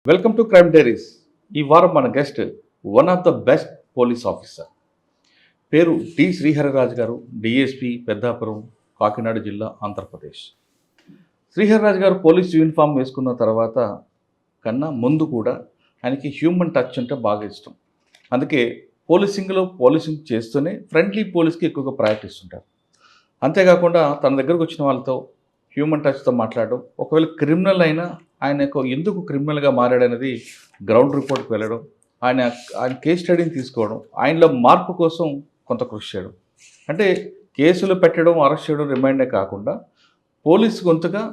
Welcome to crime diaries. ఈ వారం మన guest one of the best police officer. పేరు డి శ్రీహరిరాజు గారు, డిఎస్పి పెద్దాపురం, కాకినాడ జిల్లా, ఆంధ్రప్రదేశ్. శ్రీహరిరాజు గారు పోలీస్ యూనిఫామ్ వేసుకున్న తర్వాత కన్నా ముందు కూడా ఆయనకి హ్యూమన్ టచ్ అంటే బాగా ఇష్టం. అందుకే పోలీసింగ్ చేస్తూనే ఫ్రెండ్లీ పోలీస్కి ఎక్కువగా ప్రయారిటీ ఇస్తుంటారు. అంతేకాకుండా తన దగ్గరకు వచ్చిన వాళ్ళతో హ్యూమన్ టచ్తో మాట్లాడడం, ఒకవేళ క్రిమినల్ అయినా ఆయన ఎందుకు క్రిమినల్గా మారాడనేది గ్రౌండ్ రిపోర్ట్కి వెళ్ళడం, ఆయన కేస్ స్టడీని తీసుకోవడం, ఆయనలో మార్పు కోసం కొంత కృషి చేయడం. అంటే కేసులు పెట్టడం, అరెస్ట్ చేయడం, రిమైండే కాకుండా పోలీసు గొంతుగా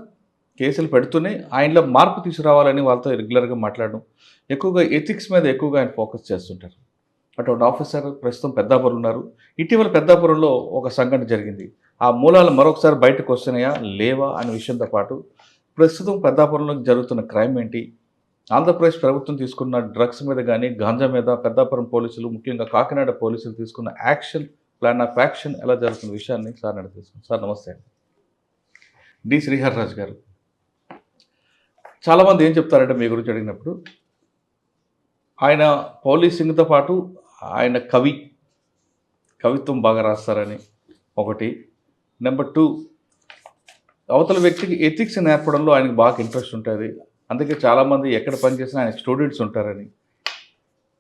కేసులు పెడుతూనే ఆయనలో మార్పు తీసుకురావాలని వాళ్ళతో రెగ్యులర్గా మాట్లాడడం, ఎక్కువగా ఎథిక్స్ మీద ఎక్కువగా ఆయన ఫోకస్ చేస్తుంటారు. అటువంటి ఆఫీసర్ ప్రస్తుతం పెద్దాపురం ఉన్నారు. ఇటీవల పెద్దాపురంలో ఒక సంఘటన జరిగింది. ఆ మూలాలు మరొకసారి బయటకు వస్తున్నాయా లేవా అనే విషయంతో పాటు ప్రస్తుతం పెద్దాపురంలో జరుగుతున్న క్రైమ్ ఏంటి, ఆంధ్రప్రదేశ్ ప్రభుత్వం తీసుకున్న డ్రగ్స్ మీద కానీ గాంజా మీద పెద్దాపురం పోలీసులు, ముఖ్యంగా కాకినాడ పోలీసులు తీసుకున్న ప్లాన్ ఆఫ్ యాక్షన్ ఎలా జరుగుతున్న విషయాన్ని సార్ నడిపిస్తున్నాం. సార్ నమస్తే అండి. డి శ్రీహరిరాజు గారు, చాలామంది ఏం చెప్తారంటే మీ గురించి అడిగినప్పుడు ఆయన పోలీసింగ్తో పాటు ఆయన కవిత్వం బాగా రాస్తారని ఒకటి. నెంబర్ 2, అవతల వ్యక్తికి ఎథిక్స్ నేర్పడంలో ఆయనకు బాగా ఇంట్రెస్ట్ ఉంటుంది. అందుకే చాలామంది ఎక్కడ పనిచేసినా ఆయన స్టూడెంట్స్ ఉంటారని.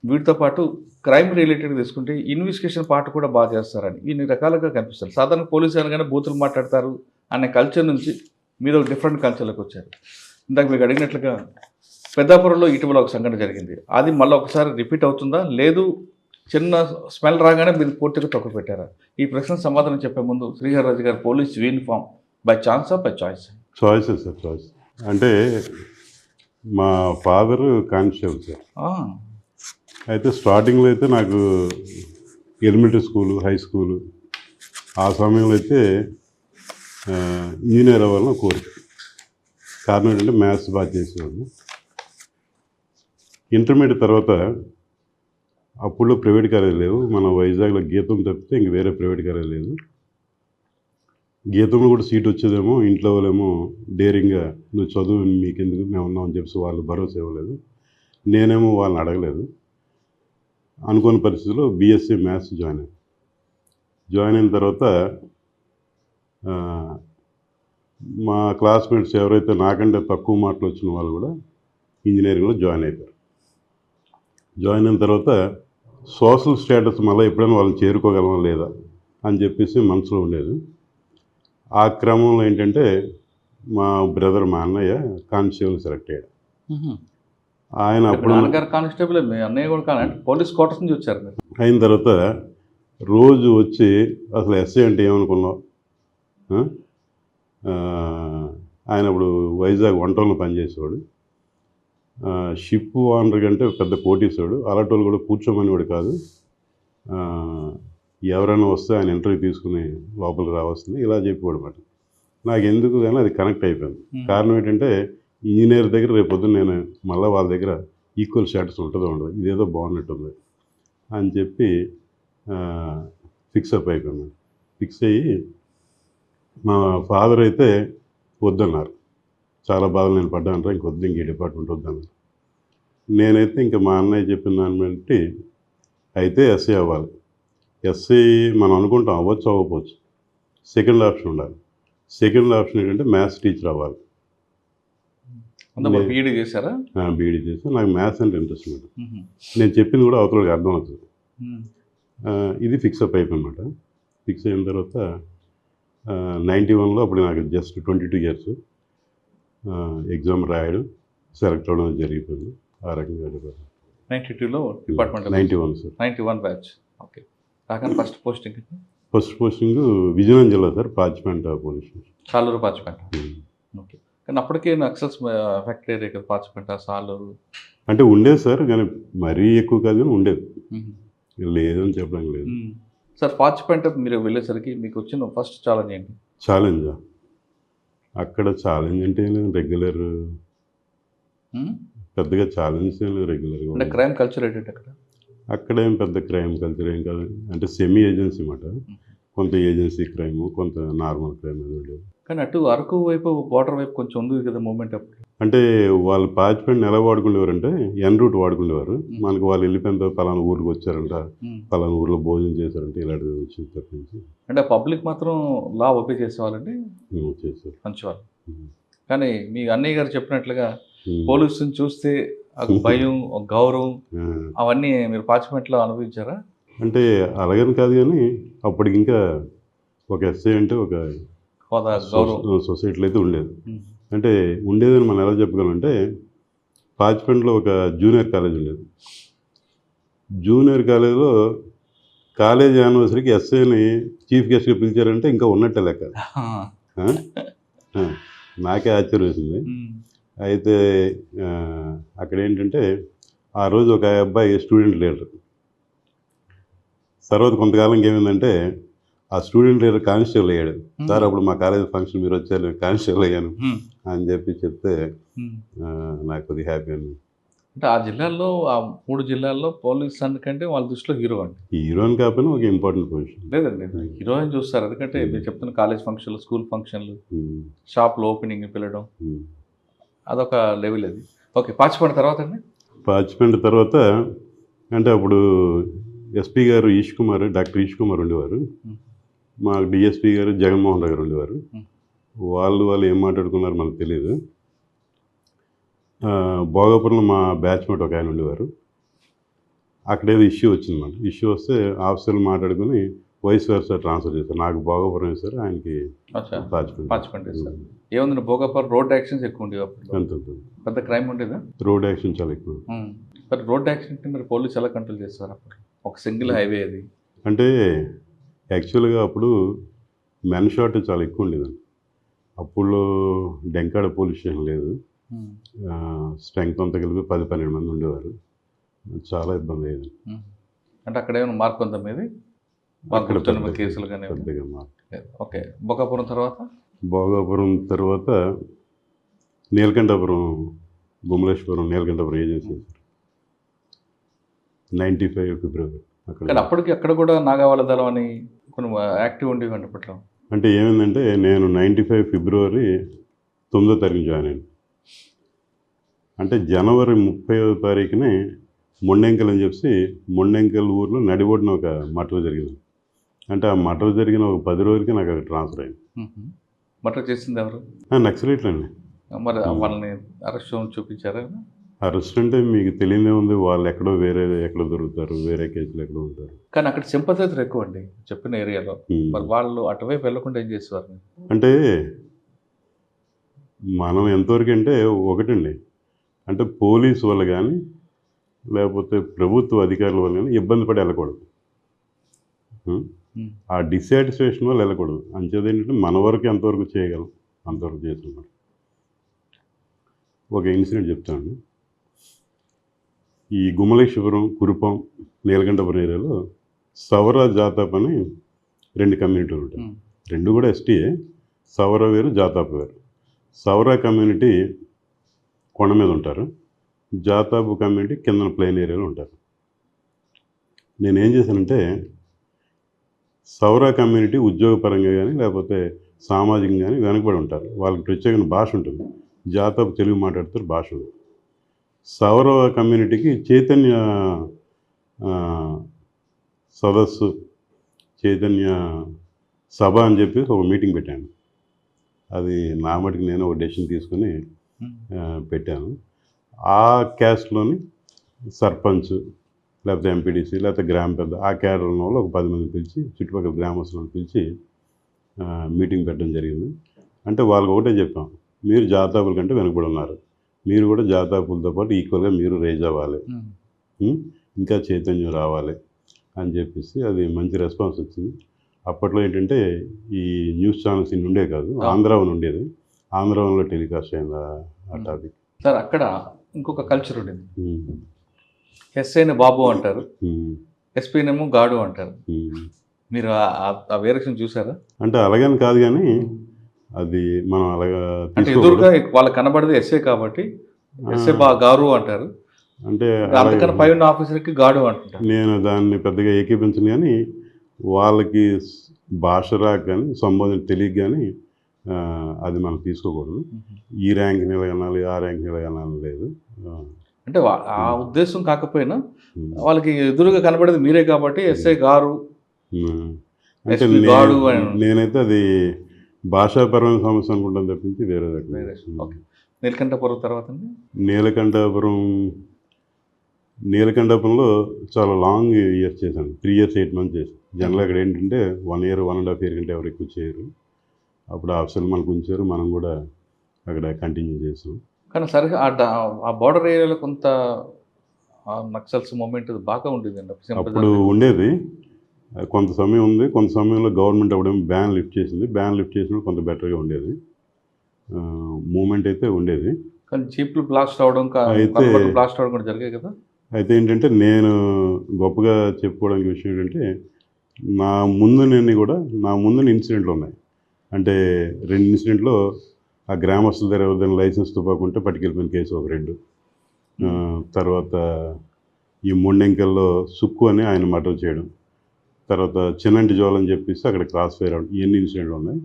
వీటితో పాటు క్రైమ్ రిలేటెడ్ తీసుకుంటే ఇన్వెస్టిగేషన్ పార్ట్ కూడా బాగా చేస్తారని ఇన్ని రకాలుగా కనిపిస్తారు. సాధారణ పోలీసు అనగానే బూతులు మాట్లాడతారు అనే కల్చర్ నుంచి మీరు ఒక డిఫరెంట్ కల్చర్లోకి వచ్చారు. ఇందాక మీకు అడిగినట్లుగా పెద్దాపురంలో ఇటీవల ఒక సంఘటన జరిగింది. అది మళ్ళీ ఒకసారి రిపీట్ అవుతుందా, లేదు చిన్న స్మెల్ రాగానే మీరు పూర్తిగా తొక్కపెట్టారా? ఈ ప్రశ్నకు సమాధానం చెప్పే ముందు శ్రీహరిరాజు గారు పోలీస్ యూనిఫామ్ బై ఛాన్సా బై చాయిస్? చాయిస్ అంటే మా ఫాదరు కానిస్టేబుల్ సార్. అయితే స్టార్టింగ్లో అయితే నాకు ఎలిమెంటరీ స్కూలు, హై స్కూలు, ఆ సమయంలో అయితే ఇంజనీర్ అవ్వాలని కోరిక. కారణం ఏంటంటే మ్యాథ్స్ బాగా చేసేవాడు. ఇంటర్మీడియట్ తర్వాత అప్పుడు ప్రైవేట్ కాలేజ్ లేవు, మన వైజాగ్లో గీతం తప్పితే ఇంక వేరే ప్రైవేట్ కాలేజ్ లేదు. గీతంలో కూడా సీట్ వచ్చేదేమో, ఇంట్లో వాళ్ళేమో డేరింగ్గా నువ్వు చదువు మీకెందుకు మేము ఉన్నామని చెప్పి వాళ్ళు భరోసా ఇవ్వలేదు. నేనేమో వాళ్ళని అడగలేదు. అనుకోని పరిస్థితుల్లో బీఎస్సీ మ్యాథ్స్ జాయిన్ అయిన తర్వాత మా క్లాస్మేట్స్ ఎవరైతే నాకంటే తక్కువ మార్కులు వచ్చిన వాళ్ళు కూడా ఇంజనీరింగ్లో జాయిన్ అయిపోయారు. జాయిన్ అయిన తర్వాత సోషల్ స్టేటస్ మళ్ళీ ఎప్పుడైనా వాళ్ళని చేరుకోగలమా లేదా అని చెప్పేసి మనసులో ఉండేది. ఆ క్రమంలో ఏంటంటే మా బ్రదర్, మా అన్నయ్య కానిస్టేబుల్ సెలెక్ట్ అయ్యాడు. ఆయన అప్పుడు కానిస్టేబుల్, మీ అన్నయ్య కూడా పోలీస్ క్వార్టర్స్ నుంచి వచ్చారు మీరు. అయిన తర్వాత రోజు వచ్చి అసలు ఎస్ఐ అంటే ఏమనుకున్నావు, ఆయన అప్పుడు వైజాగ్ వంటలో పనిచేసేవాడు. షిప్ ఓనర్ కంటే పెద్ద కోటీసాడు. అలాంటి వాళ్ళు కూడా కూర్చోమనేవాడు కాదు. ఎవరైనా వస్తే ఆయన ఇంటర్వ్యూ తీసుకుని లోపలికి రావాల్సింది ఇలా చెప్పేవాడు మాట. నాకు ఎందుకు కానీ అది కనెక్ట్ అయిపోయింది. కారణం ఏంటంటే ఇంజనీర్ దగ్గర రేపు పొద్దున్న నేను మళ్ళీ వాళ్ళ దగ్గర ఈక్వల్ స్టేటస్ ఉంటుందో ఉండదు, ఇదేదో బాగున్నట్టుంది అని చెప్పి ఫిక్స్ అయిపోయాను. ఫిక్స్ అయ్యి మా ఫాదర్ అయితే వద్దన్నారు. చాలా బాధలు నేను పడ్డానంటే ఇంకొద్దు, ఇంక ఈ డిపార్ట్మెంట్ వద్దన్నారు. నేనైతే ఇంకా మా అన్నయ్య చెప్పిన దాన్ని బట్టి అయితే ఎస్ఐ అవ్వాలి. ఎస్ఐ మనం అనుకుంటాం అవ్వచ్చు, అవ్వకపోవచ్చు. సెకండ్ ఆప్షన్ ఉండాలి. సెకండ్ ఆప్షన్ ఏంటంటే మ్యాథ్స్ టీచర్ అవ్వాలి. బీఈడీ చేశారా? బీఈడీ చేశాను. నాకు మ్యాథ్స్ అంటే ఇంట్రెస్ట్ అనమాట. నేను చెప్పింది కూడా అవతలకి అర్థం అవుతుంది. ఇది ఫిక్స్ అప్ అయిపోయినమాట. ఫిక్స్ అయిన తర్వాత 91లో అప్పుడు నాకు జస్ట్ 22 ఇయర్స్. ఎగ్జామ్ రాయడం, సెలెక్ట్ అవ్వడం జరిగిపోయింది. ఆ రకంగా 92లో డిపార్ట్మెంట్. 91 సార్. 91 బ్యాచ్. ఓకే. కాకుండా ఫస్ట్ పోస్టింగ్ విజయనగరం జిల్లా sir, Pachipenta police station, Saluru Pachipenta. Okay. కానీ అప్పటికే నక్సల్స్ ఎఫెక్ట్ ఏరియా కదా పాచిపెంట, సాలూరు. అంటే ఉండేది సార్, కానీ మరీ ఎక్కువ కాదు కానీ ఉండేది. లేదని చెప్పడానికి లేదు సార్. పాచిపెంట మీరు వెళ్ళేసరికి మీకు వచ్చిన ఫస్ట్ ఛాలెంజ్ ఏంటి? ఛాలెంజా? అక్కడ ఛాలెంజ్ అంటే రెగ్యులర్, పెద్దగా ఛాలెంజ్ ఏం లేదు. రెగ్యులర్గా అంటే క్రైమ్ కల్చర్ ఏంటంటే అక్కడ ఏం పెద్ద క్రైమ్ కల్చర్ ఏం కాదు. అంటే సెమీ ఏజెన్సీ అన్నమాట. కొంత ఏజెన్సీ క్రైమ్, కొంత నార్మల్ క్రైమ్ అనేది ఉండేది. కానీ అటు అరకు వైపు బార్డర్ వైపు కొంచెం ఉంది కదా మూమెంట్ అప్పుడు. అంటే వాళ్ళు పాచిపెండిని ఎలా వాడుకునేవారంటే ఎన్ రూట్ వాడుకునేవారు. మనకు వాళ్ళు వెళ్ళిపోయిన తర్వాత పలానా ఊరికి వచ్చారంట, పలానా ఊర్లో భోజనం చేశారంటే ఇలాంటిది వచ్చింది తప్ప నుంచి అంటే పబ్లిక్ మాత్రం లా ఒబే చేసేవాళ్ళండి, చేశారు. మంచివాళ్ళు. కానీ మీ అన్నయ్య గారు చెప్పినట్లుగా పోలీసుని చూస్తే ఒక భయం, ఒక గౌరవం, అవన్నీ మీరు పాచిపెంట్లో అనుభవించారా? అంటే అలాగని కాదు కానీ అప్పటికి ఇంకా ఒక ఎస్ఐ అంటే ఒక హోదా, గౌరవం సొసైటీలో అయితే ఉండేది. అంటే ఉండేదని మనం ఎలా చెప్పగలంటే పాచిపెంట్లో ఒక జూనియర్ కాలేజ్ ఉండేది. జూనియర్ కాలేజీలో కాలేజ్ యానివర్సరీకి ఎస్ఐని చీఫ్ గెస్ట్గా పిలిచారంటే ఇంకా ఉన్నట్టే లెక్క. నాకే ఆశ్చర్యం వేసింది. అయితే అక్కడ ఏంటంటే ఆ రోజు ఒక అబ్బాయి స్టూడెంట్ లీడర్. తర్వాత కొంతకాలం ఏమైందంటే ఆ స్టూడెంట్ లీడర్ కానిస్టేబుల్ అయ్యాడు. సార్ అప్పుడు మా కాలేజ్ ఫంక్షన్ మీరు వచ్చారు, కానిస్టేబుల్ అయ్యాను అని చెప్పి చెప్తే నాకు కొద్దిగా హ్యాపీ అండి. అంటే ఆ జిల్లాల్లో, ఆ 3 జిల్లాల్లో పోలీస్ అందుకంటే వాళ్ళ దృష్టిలో హీరో అండి. హీరోని కాకపోయినా ఒక ఇంపార్టెంట్ పొజిషన్. లేదండి, హీరోయిన్ చూస్తారు. ఎందుకంటే మీరు చెప్తున్న కాలేజ్ ఫంక్షన్లు, స్కూల్ ఫంక్షన్లు, షాప్లో ఓపెనింగ్ పిలవడం, అదొక లెవెల్ అది. ఓకే, పాచిపెంట తర్వాత అండి? పాచిపెంట తర్వాత అంటే అప్పుడు ఎస్పీ గారు డాక్టర్ ఈష్ కుమార్ ఉండేవారు. మా డిఎస్పీ గారు జగన్మోహన్ రావు గారు ఉండేవారు. వాళ్ళు ఏం మాట్లాడుకున్నారు మనకు తెలియదు. భోగాపురంలో మా బ్యాచ్మేట్ ఒక ఆయన ఉండేవారు. అక్కడేదో ఇష్యూ వచ్చిందన్నమాట. ఇష్యూ వస్తే ఆఫీసర్లు మాట్లాడుకుని వైస్ వర్సా ట్రాన్స్ఫర్ చేశారు. నాకు భోగాపురం వేశారు, ఆయనకి పాచిపెంట వేశారు. ఏముంది, భోగాపురం రోడ్ యాక్సిడెంట్స్ ఎక్కువ ఉండేవి అప్పుడు. అంత పెద్ద క్రైమ్ ఉండేదా? రోడ్ యాక్సిడెంట్ చాలా ఎక్కువ. మరి రోడ్ యాక్సిడెంట్ మరి పోలీసు ఎలా కంట్రోల్ చేస్తారు అప్పుడు? ఒక సింగిల్ హైవే అది. అంటే యాక్చువల్గా అప్పుడు మెన్ షాట్ చాలా ఎక్కువ ఉండేదండి. అప్పుడు డెంకాడ పోలీస్ స్టేషన్ లేదు. స్ట్రెంగ్త్ అంతా కలిపి 10-12 మంది ఉండేవారు. చాలా ఇబ్బంది అయ్యేది. అంటే అక్కడ ఏమైనా మార్క్ ఉందా మీది? అక్కడ కేసులు కానీ పెద్దగా మార్క్. ఓకే, భోగాపురం తర్వాత నీలకంఠపురం, గుమలేశ్వరం నీలకంఠపురం ఏజెన్సీ 95 ఫిబ్రవరి. కానీ అప్పటికి అక్కడ కూడా నాగావాళ్ళ దళం అని కొన్ని యాక్టివ్ ఉండేవండి అప్పట్లో. అంటే ఏమైందంటే నేను 95 ఫిబ్రవరి 9వ తారీఖు జాయిన్ అయ్యాను. అంటే జనవరి 30వ తారీఖునే మొండెంకల్ అని చెప్పి మొండెంకల్ ఊర్లో నడిబొడిన ఒక మర్డర్ జరిగింది. అంటే ఆ మర్డర్ జరిగిన ఒక 10 రోజులకి నాకు అక్కడ ట్రాన్స్ఫర్ అయింది. మర్డర్ చేసింది ఎవరు? నక్సలైట్లు అండి. మరి వాళ్ళని అరెస్ట్ చూపించారా? అరెస్ట్ అంటే మీకు తెలియదే ఉంది, వాళ్ళు ఎక్కడో దొరుకుతారు, వేరే కేసులు ఎక్కడో ఉంటారు. కానీ అక్కడ సింపథైజర్ ఎక్కువ అండి చెప్పిన ఏరియాలో. మరి వాళ్ళు అటువైపు వెళ్ళకుండా ఏం చేసేవారు? అంటే మనం ఎంతవరకు అంటే ఒకటండి, అంటే పోలీసు వాళ్ళు కానీ లేకపోతే ప్రభుత్వ అధికారుల వల్ల కానీ ఇబ్బంది పడి వెళ్ళకూడదు. ఆ డిసాటిస్ఫాక్షన్ వల్ల వెళ్ళకూడదు. అంచేది ఏంటంటే మన వరకు ఎంతవరకు చేయగలం అంతవరకు చేస్తున్నాం. ఒక ఇన్సిడెంట్ చెప్తాను. ఈ గుమలేశ్వరం, కురుపం, నీలకంఠపురం ఏరియాలో సవర జాతాప్ అని 2 కమ్యూనిటీలు ఉంటాయి. 2 కూడా ఎస్టీయే. సవర వేరు, జాతాప్ వేరు. సవర కమ్యూనిటీ కొండ మీద ఉంటారు, జాతాపు కమ్యూనిటీ కింద ప్లెయిన్ ఏరియాలో ఉంటారు. నేనేం చేశానంటే సౌర కమ్యూనిటీ ఉద్యోగపరంగా కానీ లేకపోతే సామాజికంగా కానీ వెనకబడి ఉంటారు. వాళ్ళకి ప్రత్యేకమైన భాష ఉంటుంది. జాతాపు తెలుగు మాట్లాడుతారు, భాష ఉంది. సౌర కమ్యూనిటీకి చైతన్య సదస్సు, చైతన్య సభ అని చెప్పి ఒక మీటింగ్ పెట్టాను. అది నా మటుకు నేను ఒక డెసిషన్ తీసుకుని పెట్టాను. ఆ క్యాస్ట్లోని సర్పంచ్ లేకపోతే ఎంపీడీసీ లేకపోతే గ్రామ పెద్ద ఆ క్యాడర్ ఉన్న వాళ్ళు ఒక 10 మంది పిలిచి చుట్టుపక్కల గ్రామస్తులను పిలిచి మీటింగ్ పెట్టడం జరిగింది. అంటే వాళ్ళకి ఒకటే చెప్పాం, మీరు జాతాపుల కంటే వెనుకబడి ఉన్నారు, మీరు కూడా జాతాపులతో పాటు ఈక్వల్గా మీరు రేజ్ అవ్వాలి, ఇంకా చైతన్యం రావాలి అని చెప్పేసి అది మంచి రెస్పాన్స్ వచ్చింది. అప్పట్లో ఏంటంటే ఈ న్యూస్ ఛానల్స్ ఇన్ని ఉండే కాదు, ఆంధ్రావన్ ఉండేది. ఆంధ్రావన్లో టెలికాస్ట్ అయింది ఆ టాపిక్. సార్ అక్కడ ఇంకొక కల్చర్ ఉండేది. ఎస్ఐని బాబు అంటారు, ఎస్పీనేమో గాడు అంటారు. మీరు ఆ వేరియేషన్ చూసారా? అంటే అలాగని కాదు కానీ అది మనం అలాగా అంటే ఎదురుగా వాళ్ళకి కనబడేది ఎస్ఐ కాబట్టి ఎస్ఐ గారు అంటారు. అంటే అందుకని పై ఉన్న ఆఫీసర్కి గాడు అంటారు. నేను దాన్ని పెద్దగా ఏకీపించను కానీ వాళ్ళకి భాష రాక కానీ సంబోధన తెలియక కానీ అది మనం తీసుకోకూడదు. ఈ ర్యాంక్ని వెళ్ళాలి, ఆ ర్యాంక్ని వెళ్ళాలని లేదు. అంటే ఆ ఉద్దేశం కాకపోయినా వాళ్ళకి ఎదురుగా కనబడేది మీరే కాబట్టి ఎస్ఐ గారు అంటే SP గాడు అని నేనైతే అది భాషాపరమైన సమస్య అనుకుంటాను తప్పించి వేరే వేరే. ఓకే. నీలకంఠపురం తర్వాత అండి? నీలకంఠపురంలో చాలా లాంగ్ ఇయర్స్ చేశాను. 3 years 8 months చేశాను. జనరల్ అక్కడ ఏంటంటే 1 year 1.5 year కంటే ఎవరు ఎక్కువ చేయరు. అప్పుడు ఆఫీసర్లు మనకు ఉంచారు, మనం కూడా అక్కడ కంటిన్యూ చేసాం. కానీ సరే ఆ బార్డర్ ఏరియాలో కొంత నక్సల్స్ మూమెంట్ బాగా ఉండేదండి అప్పుడు ఉండేది. కొంత సమయం ఉంది, కొంత సమయంలో గవర్నమెంట్ అప్పుడేమో బ్యాన్ లిఫ్ట్ చేసింది. బ్యాన్ లిఫ్ట్ చేసినప్పుడు కొంత బెటర్గా ఉండేది, మూమెంట్ అయితే ఉండేది. కానీ జీప్లు బ్లాస్ట్ అవడం, బ్లాస్ట్ అవడం కూడా జరిగాయి కదా. అయితే ఏంటంటే నేను గొప్పగా చెప్పుకోవడానికి విషయం ఏంటంటే నా ముందు ఇన్సిడెంట్లు ఉన్నాయి. అంటే 2 ఇన్సిడెంట్లో ఆ గ్రామస్తుల దగ్గర ఎవరిదైనా లైసెన్స్ తుపాకుంటే పట్టుకెళ్ళిపోయిన కేసు ఒక 2. తర్వాత ఈ మొండెంకల్లో సుక్కు అని ఆయన మర్డర్ చేయడం, తర్వాత చిన్నంటి జోల్ అని చెప్పేసి అక్కడ క్రాస్ ఫైర్ అవడం, ఇవన్నీ ఇన్సిడెంట్లు ఉన్నాయి.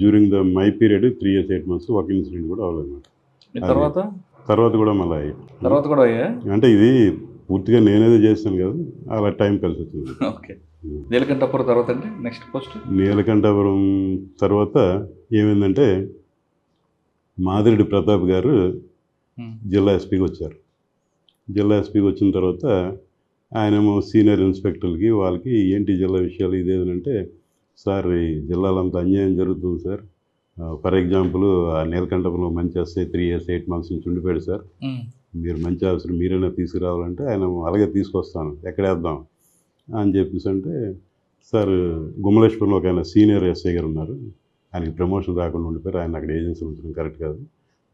During the my period 3 years 8 months ఒక ఇన్సిడెంట్ కూడా అవ్వలేదు. తర్వాత కూడా మళ్ళీ అయ్యాయి. అంటే ఇది పూర్తిగా నేనేదో చేస్తాను కదా, అలా టైం కలిసి వచ్చింది. ఓకే. నీలకంఠపురం తర్వాత అండి నెక్స్ట్ పోస్ట్? నీలకంఠపురం తర్వాత ఏమైందంటే మాదిరెడ్డి ప్రతాప్ గారు జిల్లా ఎస్పీకి వచ్చారు. జిల్లా ఎస్పీకి వచ్చిన తర్వాత ఆయనేమో సీనియర్ ఇన్స్పెక్టర్లకి వాళ్ళకి ఏంటి జిల్లా విషయాలు ఇదేదంటే, సార్ ఈ జిల్లాలంతా అన్యాయం జరుగుతుంది సార్. ఫర్ ఎగ్జాంపుల్ ఆ నీలకంఠపురంలో మంచి ఎస్ఐ 3 years 8 months నుంచి ఉండిపోయాడు సార్. మీరు మంచి ఆఫీసర్ మీరైనా తీసుకురావాలంటే ఆయన అలాగే తీసుకొస్తాను, ఎక్కడేద్దాం అని చెప్పేసి అంటే, సార్ గుమ్మలేశ్వరంలో ఒక ఆయన సీనియర్ ఎస్ఐ గారు ఉన్నారు, ఆయనకి ప్రమోషన్ రాకుండా ఉండిపోయారు, ఆయన అక్కడ ఏజెన్సీ ఉంచడం కరెక్ట్ కాదు.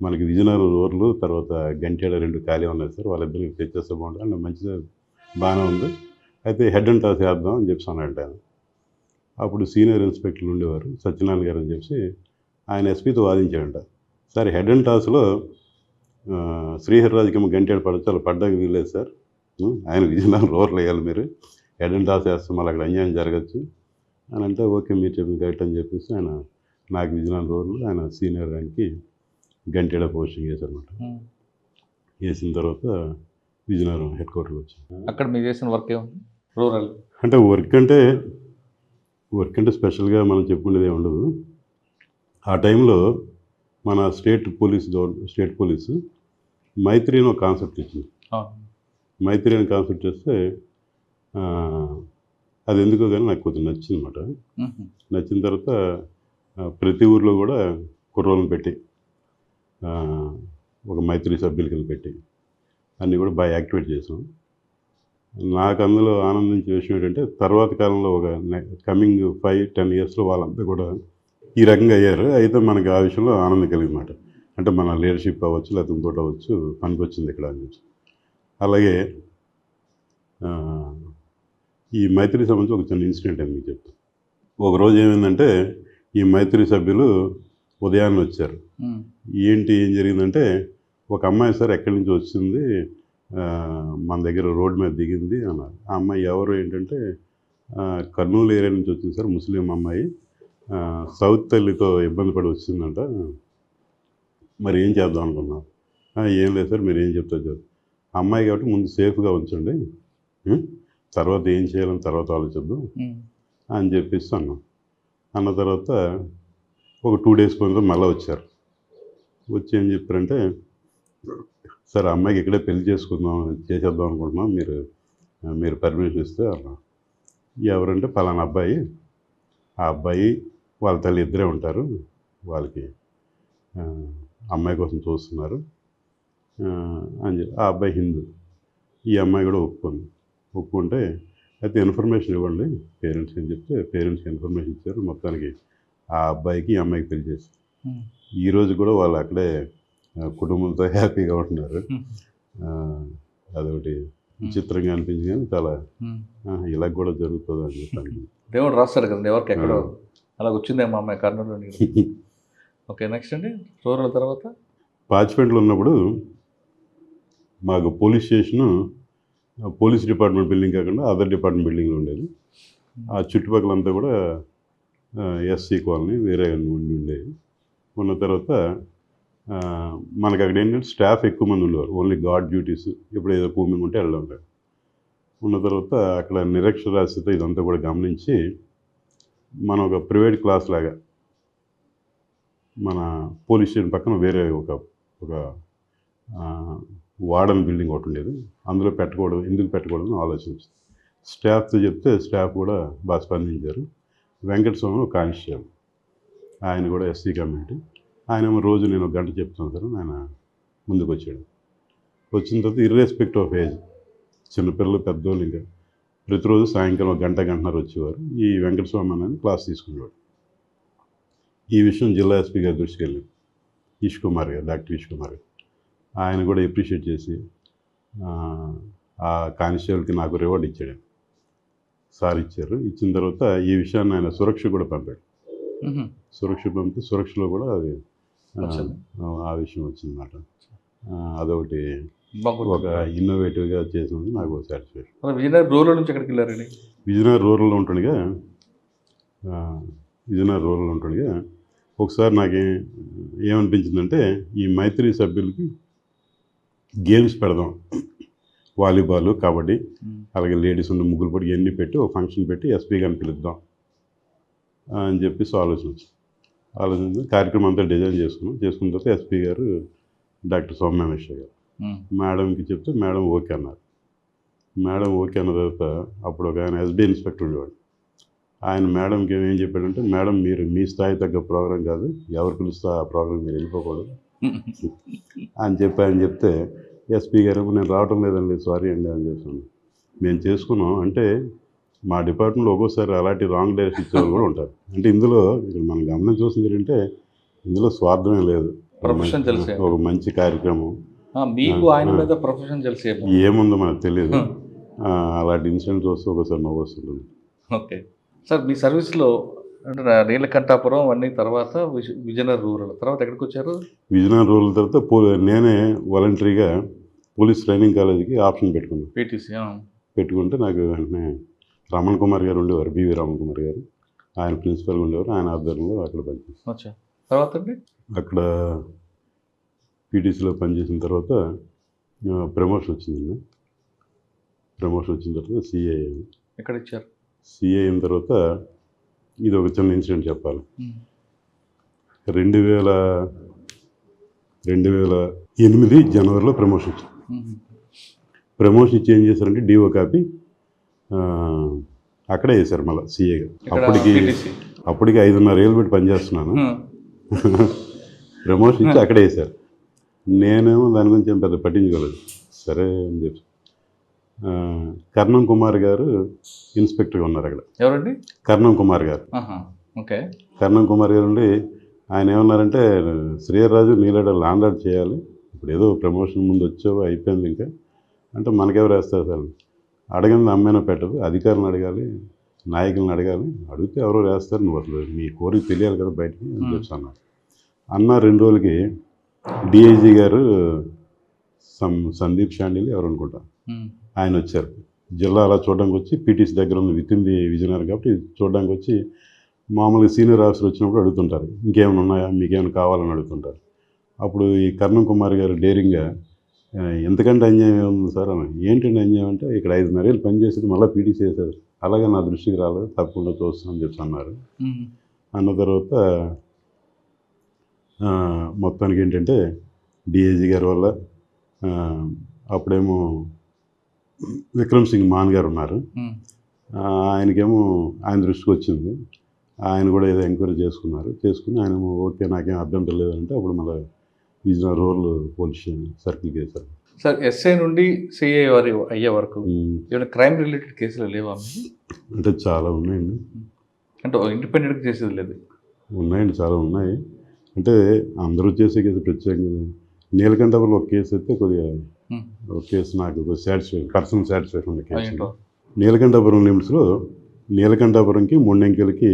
మనకి విజయనగరం రోడ్లు తర్వాత గంటేడ 2 ఖాళీ ఉన్నాయి సార్, వాళ్ళిద్దరికి తెచ్చేస్తే బాగుంటుంది అంటే మంచిగా బాగానే ఉంది, అయితే హెడ్ అండ్ టాస్ వేద్దాం అని చెప్పి అన్నాడు ఆయన. అప్పుడు సీనియర్ ఇన్స్పెక్టర్లు ఉండేవారు సత్యనారాయణ గారు అని చెప్పి ఆయన ఎస్పీతో వాదించాడంట. సార్ హెడ్ అండ్ టాస్లో శ్రీహరిరాజుకి గంటేడు పడచ్చు, అలా పడ్డానికి వీల్లేదు సార్, ఆయన విజయనగరం రోడ్లు వేయాలి, మీరు హెడ్ అండ్ టాస్ వేస్తే మళ్ళీ అక్కడ అన్యాయం జరగచ్చు అని అంటే, ఓకే మీరు చెప్పింది కరెక్ట్ అని చెప్పేసి ఆయన నాకు విజయనగరం రోడ్లు ఆయన సీనియర్ ఆయనకి గంటేడ పోస్టింగ్ వేశారనమాట. వేసిన తర్వాత విజయనగరం హెడ్ క్వార్టర్కి వచ్చాను. అక్కడ మీరు చేసిన వర్క్ ఏముంది? రూరల్ అంటే వర్క్ అంటే స్పెషల్గా మనం చెప్పుకునేది ఉండదు. ఆ టైంలో మన స్టేట్ పోలీసు మైత్రి అని ఒక కాన్సెప్ట్ ఇచ్చింది. మైత్రి అని కాన్సెప్ట్ చేస్తే అది ఎందుకో కానీ నాకు కొంచెం నచ్చింది అనమాట. నచ్చిన తర్వాత ప్రతి ఊర్లో కూడా కుర్రోళ్ళని పెట్టి ఒక మైత్రి సభ్యుల కింద పెట్టి అన్నీ కూడా బాగా యాక్టివేట్ చేసాం. నాకు అందులో ఆనందించే విషయం ఏంటంటే తర్వాత కాలంలో ఒక కమింగ్ 5-10 yearsలో వాళ్ళంతా కూడా ఈ రకంగా అయ్యారు. అయితే మనకి ఆ విషయంలో ఆనందం కలిగిందన్నమాట. అంటే మన లీడర్షిప్ అవ్వచ్చు, లేకపోతే ఇంకోటి అవ్వచ్చు, పనికి వచ్చింది ఇక్కడ అని చెప్పి. అలాగే ఈ మైత్రి సంబంధించి ఒక చిన్న ఇన్సిడెంట్ అని మీకు చెప్తాను. ఒకరోజు ఏమైందంటే ఈ మైత్రి సభ్యులు ఉదయాన్నే వచ్చారు. ఏం జరిగిందంటే, ఒక అమ్మాయి సార్ ఎక్కడి నుంచి వచ్చింది, మన దగ్గర రోడ్డు మీద దిగింది అన్నారు. ఆ అమ్మాయి ఎవరు ఏంటంటే కర్నూలు ఏరియా నుంచి వచ్చింది సార్, ముస్లిం అమ్మాయి, సౌత్ తల్లితో ఇబ్బంది పడి వచ్చిందంట, మరి ఏం చేద్దాం అనుకున్నాం. ఏం లేదు సార్, మీరు ఏం చెప్తారు అమ్మాయి కాబట్టి ముందు సేఫ్గా ఉంచండి, తర్వాత ఏం చేయాలని తర్వాత ఆలోచిద్దాం అని చెప్పేసి అన్న తర్వాత ఒక 2 days పోయిన మళ్ళీ వచ్చారు. వచ్చి ఏం చెప్పారంటే, సార్ అమ్మాయికి ఇక్కడే పెళ్లి చేసేద్దాం అనుకుంటున్నాం, మీరు పర్మిషన్ ఇస్తే అన్నా. ఎవరంటే పలానా అబ్బాయి, ఆ అబ్బాయి వాళ్ళ తల్లి ఇద్దరే ఉంటారు, వాళ్ళకి అమ్మాయి కోసం చూస్తున్నారు అని చెప్పి. ఆ అబ్బాయి హిందూ, ఈ అమ్మాయి కూడా ఒప్పుకుంటే అయితే ఇన్ఫర్మేషన్ ఇవ్వండి పేరెంట్స్ అని చెప్తే పేరెంట్స్కి ఇన్ఫర్మేషన్ ఇచ్చారు. మొత్తానికి ఆ అబ్బాయికి ఈ అమ్మాయికి పెళ్లి చేసి ఈరోజు కూడా వాళ్ళు అక్కడే కుటుంబంతో హ్యాపీగా ఉంటున్నారు. అదొకటి విచిత్రంగా అనిపించింది, కానీ చాలా ఇలా కూడా జరుగుతుంది అని చెప్పి దేవుడు రాస్తాడు కదండి, ఎవరికి ఎక్కడో అలా వచ్చిందేమో అమ్మాయి కర్నూలు. ఓకే, నెక్స్ట్ అండి రూరల్ తర్వాత పాచిపేటలో ఉన్నప్పుడు మాకు police station police department building కాకుండా అదర్ డిపార్ట్మెంట్ బిల్డింగ్లో ఉండేది. ఆ చుట్టుపక్కలంతా కూడా ఎస్సీ కాలనీ వేరే ఉండేది. ఉన్న తర్వాత మనకు అక్కడ ఏంటంటే స్టాఫ్ ఎక్కువ మంది ఉండేవారు. ఓన్లీ గార్డ్ డ్యూటీస్, ఇప్పుడు ఏదో కూమింగ్ ఉంటే వెళ్ళడం లేదు. ఉన్న తర్వాత అక్కడ నిరక్షరాస్యత ఇదంతా కూడా గమనించి మనం ఒక ప్రైవేట్ క్లాస్ లాగా మన పోలీస్ స్టేషన్ పక్కన వేరే ఒక వార్డన్ బిల్డింగ్ ఒకటి ఉండేది. అందులో పెట్టకూడదు, ఎందుకు పెట్టకూడదు అని ఆలోచించింది. స్టాఫ్తో చెప్తే స్టాఫ్ కూడా బాగా స్పందించారు. వెంకటస్వామి ఒక కానిస్టేబుల్, ఆయన కూడా ఎస్సీ కమ్యూనిటీ. ఆయన రోజు నేను ఒక గంట చెప్తాను సార్, ఆయన ముందుకు వచ్చాడు. వచ్చిన తర్వాత ఇర్రెస్పెక్ట్ ఆఫ్ ఏజ్, చిన్నపిల్లలు పెద్దోళ్ళు ఇంకా ప్రతిరోజు సాయంకాలం ఒక గంటన్నర వచ్చేవారు. ఈ వెంకటస్వామి అని క్లాస్ తీసుకునేవాడు. ఈ విషయం జిల్లా ఎస్పీ గారి దృష్టికి వెళ్ళింది. ఈష్ కుమార్ గారు, డాక్టర్ ఈష్ కుమార్ గారు, ఆయన కూడా అప్రిషియేట్ చేసి ఆ కానిస్టేబుల్కి నాకు రివార్డ్ ఇచ్చాడు. సార్ ఇచ్చారు. ఇచ్చిన తర్వాత ఈ విషయాన్ని ఆయన సురక్ష కూడా పంపాడు. సురక్ష పంపితే సురక్షలో కూడా అది ఆ విషయం వచ్చిందన్నమాట. అదొకటి ఒక ఇన్నోవేటివ్గా చేసినందుకు నాకు సాటిస్ఫాక్షన్. విజయనగరం రూరల్ నుంచి ఎక్కడికి వెళ్ళారండి? విజయనగరం రూరల్లో ఉంటుండగా ఒకసారి నాకు ఏమనిపించిందంటే, ఈ మైత్రి సభ్యులకి గేమ్స్ పెడదాం, వాలీబాల్, కబడ్డీ, అలాగే లేడీస్ ఉండే ముగ్గులు పొడి ఇవన్నీ పెట్టి ఒక ఫంక్షన్ పెట్టి ఎస్పీ గారిని పిలుద్దాం అని చెప్పేసి ఆలోచించి కార్యక్రమం అంతా డిజైన్ చేసుకున్న తర్వాత ఎస్పీ గారు డాక్టర్ సౌమ్యమేశ్వర గారు మేడంకి చెప్తే మేడం ఓకే అన్నారు. మేడం ఓకే అన్న తర్వాత అప్పుడు ఒక ఆయన ఎస్బీ ఇన్స్పెక్టర్ ఉండేవాడు. ఆయన మేడంకి ఏం చెప్పాడంటే, మేడం మీరు మీ స్థాయి తగ్గ ప్రోగ్రాం కాదు, ఎవరు పిలుస్తా ఆ ప్రోగ్రాం మీరు వెళ్ళిపోకూడదు అని చెప్తే ఎస్పీ గారు నేను రావటం లేదండి, సారీ అండి అని చెప్పాను. మేము చేసుకున్నాం అంటే మా డిపార్ట్మెంట్లో ఒక్కోసారి అలాంటి రాంగ్ డైరెక్షన్ ఇచ్చేవాళ్ళు కూడా ఉంటారు. అంటే ఇందులో ఇక్కడ మనం గమనం చూసింది ఏంటంటే, ఇందులో స్వార్థమే లేదు, ప్రొఫెషన్ తెలిసే ఒక మంచి కార్యక్రమం. మీకు ఆయన మీద ప్రొఫెషన్ తెలిసే ఏముందో మనకు తెలియదు. అలాంటి ఇన్సిడెంట్స్ వస్తే ఒకసారి నవ్వు వస్తుంటుంది. ఓకే సార్, మీ సర్వీస్లో అంటే నీలకంఠాపురం అన్నీ తర్వాత విజయనగరం రూరల్ తర్వాత ఎక్కడికి వచ్చారు? విజయనగరం రూరల్ తర్వాత నేనే వాలంటరీగా పోలీస్ ట్రైనింగ్ కాలేజీకి ఆప్షన్ పెట్టుకున్నాను. పీటీసీ పెట్టుకుంటే నాకు వెంటనే రమణ్ కుమార్ గారు ఉండేవారు, బివి రమణ్ కుమార్ గారు, ఆయన ప్రిన్సిపల్గా ఉండేవారు. ఆయన ఆధ్వర్యంలో అక్కడ పనిచేసాను. తర్వాత అండి అక్కడ పీటీసీలో పనిచేసిన తర్వాత ప్రమోషన్ వచ్చిందండి. ప్రమోషన్ వచ్చిన తర్వాత సిఏ ఎక్కడ ఇచ్చారు? సిఏ అయిన తర్వాత ఇది ఒక చిన్న ఇన్సిడెంట్ చెప్పాలి. 2008 జనవరిలో ప్రమోషన్ వచ్చింది. ప్రమోషన్ ఇచ్చి ఏం చేశారంటే డిఓ కాపీ అక్కడే వేశారు మళ్ళీ సిఏగా. అప్పటికి 5.5 ఏళ్ళు పెట్టి పనిచేస్తున్నాను. ప్రమోషన్ ఇచ్చి అక్కడే వేశారు. నేనేమో దాని గురించి ఏం పెద్ద పట్టించుకోలేదు. సరే అని చెప్పి కర్ణం కుమార్ గారు ఇన్స్పెక్టర్గా ఉన్నారు అక్కడ. ఎవరండి? కర్ణం కుమార్ గారు. ఓకే. కర్ణం కుమార్ గారు ఉండి ఆయన ఏమన్నారంటే, శ్రీరాజు నీళ్ళ లాండార్డ్ చేయాలి, ఇప్పుడు ఏదో ప్రమోషన్ ముందు వచ్చావు అయిపోయింది ఇంకా అంటే మనకెవరు వేస్తారు సార్, అడగంది అమ్మైనా పెట్టదు, అధికారులను అడగాలి, నాయకులను అడగాలి, అడిగితే ఎవరో వేస్తారు, నువ్వు అసలు నీ కోరిక తెలియాలి కదా బయటికి అని చెప్పి అన్న 2 రోజులకి డిఐజీ గారు సందీప్ షాండిల్ ఎవరు అనుకుంటా ఆయన వచ్చారు. జిల్లా అలా చూడడానికి వచ్చి పీటీసీ దగ్గర ఉంది వితింది విజయనగరం కాబట్టి చూడడానికి వచ్చి మామూలుగా సీనియర్ ఆఫీసర్ వచ్చినప్పుడు అడుగుతుంటారు, ఇంకేమైనా ఉన్నాయా, మీకేమైనా కావాలని అడుగుతుంటారు. అప్పుడు ఈ కర్ణం కుమార్ గారు డేరింగ్గా, ఎంతకంటే అన్యాయం ఉంది సార్ అని. ఏంటంటే అన్యాయం అంటే, ఇక్కడ 5.5 ఏళ్ళు పనిచేసి మళ్ళీ పీటీసీ చేశారు, అలాగే నా దృష్టికి రాలేదు, తప్పకుండా చూస్తానని చెప్పి అన్నారు. అన్న తర్వాత మొత్తానికి ఏంటంటే డిఐజీ గారి వల్ల అప్పుడేమో విక్రమ్ సింగ్ మాన్ గారు ఉన్నారు, ఆయనకేమో ఆయన దృష్టికి వచ్చింది. ఆయన కూడా ఏదో ఎంక్వైరీ చేసుకుని ఆయన ఓకే నాకేం అభ్యంతరం లేదంటే అప్పుడు మళ్ళీ విజయనగరం రూరల్ పోలీస్ సర్కిల్కి వేశారు. సార్ ఎస్ఐ నుండి సిఐ వారి అయ్యే వరకు ఏమైనా క్రైమ్ రిలేటెడ్ కేసులు లేవా? అంటే చాలా ఉన్నాయండి. అంటే ఇండిపెండెంట్గా చేసేది లేదు? ఉన్నాయండి, చాలా ఉన్నాయి. అంటే అందరూ చేసే కేసు ప్రత్యేకంగా నీలకంఠపురంలో ఒక కేసు అయితే కొద్దిగా ఒక కేసు నాకు సాటిస్ఫాక్షన్, పర్సనల్ సాటిస్ఫాక్షన్ ఉన్న కేసు. నీలకంఠపురం లిమిట్స్లో నీలకంఠపురంకి ముండెంకెలకి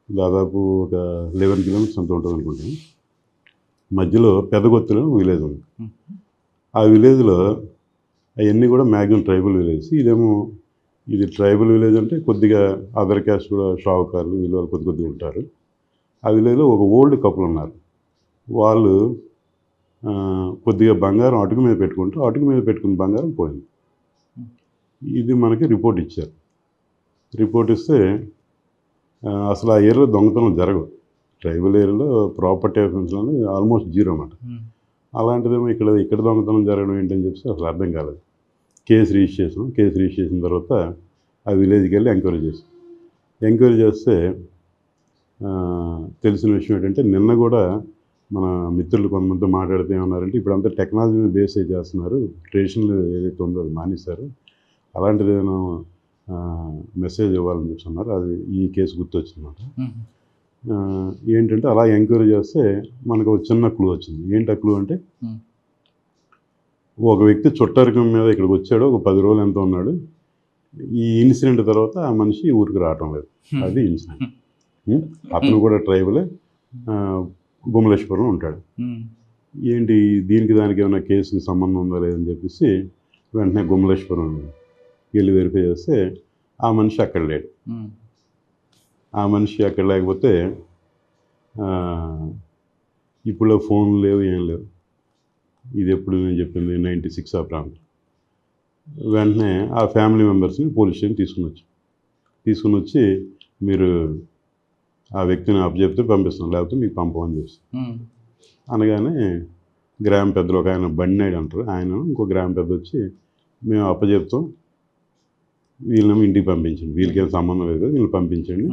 దాదాపు ఒక 11 కిలోమీటర్స్ అంత ఉంటుంది అనుకుంటాను. మధ్యలో పెద్దగొత్తులో విలేజ్ ఉంది. ఆ విలేజ్లో అవన్నీ కూడా మ్యాక్సిమం ట్రైబల్ విలేజ్. ఇదేమో ఇది ట్రైబల్ విలేజ్ అంటే కొద్దిగా అదర్ క్యాస్ట్ కూడా షావుకారులు వీళ్ళు కొద్దిగా ఉంటారు. ఆ విలేజ్లో ఒక ఓల్డ్ కపుల్ ఉన్నారు. వాళ్ళు కొద్దిగా బంగారం అటుకు మీద పెట్టుకుంటే అటుకు మీద పెట్టుకున్న బంగారం పోయింది. ఇది మనకి రిపోర్ట్ ఇచ్చారు. రిపోర్ట్ ఇస్తే అసలు ఆ ఏరియాలో దొంగతనం జరగదు. ట్రైబల్ ఏరియాలో ప్రాపర్టీ అఫెన్స్ అనేది ఆల్మోస్ట్ జీరో అన్నమాట. అలాంటిదేమో ఇక్కడ దొంగతనం జరగడం ఏంటని చెప్పి అసలు అర్థం కాలేదు. కేసు రిజిస్టర్ చేసిన తర్వాత ఆ విలేజ్కి వెళ్ళి ఎంక్వైరీ చేస్తే తెలిసిన విషయం ఏంటంటే నిన్న కూడా మన మిత్రులు కొంతమంది మాట్లాడితే ఏమన్నారంటే ఇప్పుడంతా టెక్నాలజీ మీద బేస్ చేస్తున్నారు, ట్రెడిషనల్ ఏదైతే ఉందో అది మానేశారు, అలాంటిది ఏదైనా మెసేజ్ ఇవ్వాలని చెప్తున్నారు. అది ఈ కేసు గుర్తొచ్చిందన్నమాట. ఏంటంటే అలా ఎంక్వైరీ చేస్తే మనకు ఒక చిన్న క్లూ వచ్చింది. ఏంటి ఆ క్లూ అంటే ఒక వ్యక్తి చుట్టరికం మీద ఇక్కడికి వచ్చాడు, ఒక 10 రోజులు ఎంత ఉన్నాడు. ఈ ఇన్సిడెంట్ తర్వాత ఆ మనిషి ఊరికి రావటం లేదు. అది ఇన్సిడెంట్. అతను కూడా ట్రైబలే, గుమలేశ్వరం ఉంటాడు. ఏంటి దీనికి దానికి ఏమైనా కేసుకి సంబంధం ఉందా లేదని చెప్పేసి వెంటనే గుమలేశ్వరం వెళ్ళి వెరిఫై చేస్తే ఆ మనిషి అక్కడ లేడు. ఆ మనిషి అక్కడ లేకపోతే ఇప్పుడు ఫోన్లు లేవు, ఏం లేవు. ఇది ఎప్పుడు నేను చెప్పింది 96 ఆ ప్రాంతం. వెంటనే ఆ ఫ్యామిలీ మెంబర్స్ని పోలీస్ స్టేషన్ తీసుకుని వచ్చి మీరు ఆ వ్యక్తిని అప్పచెప్తే పంపిస్తాం, లేకపోతే మీకు పంపమని చెప్పి అనగానే గ్రామ పెద్దలు ఒక ఆయన బండినాయుడు అంటారు, ఆయన ఇంకో గ్రామ పెద్ద వచ్చి మేము అప్పచెప్తాం, వీళ్ళనేమో ఇంటికి పంపించండి, వీళ్ళకేం సంబంధం లేదు, వీళ్ళు పంపించండి,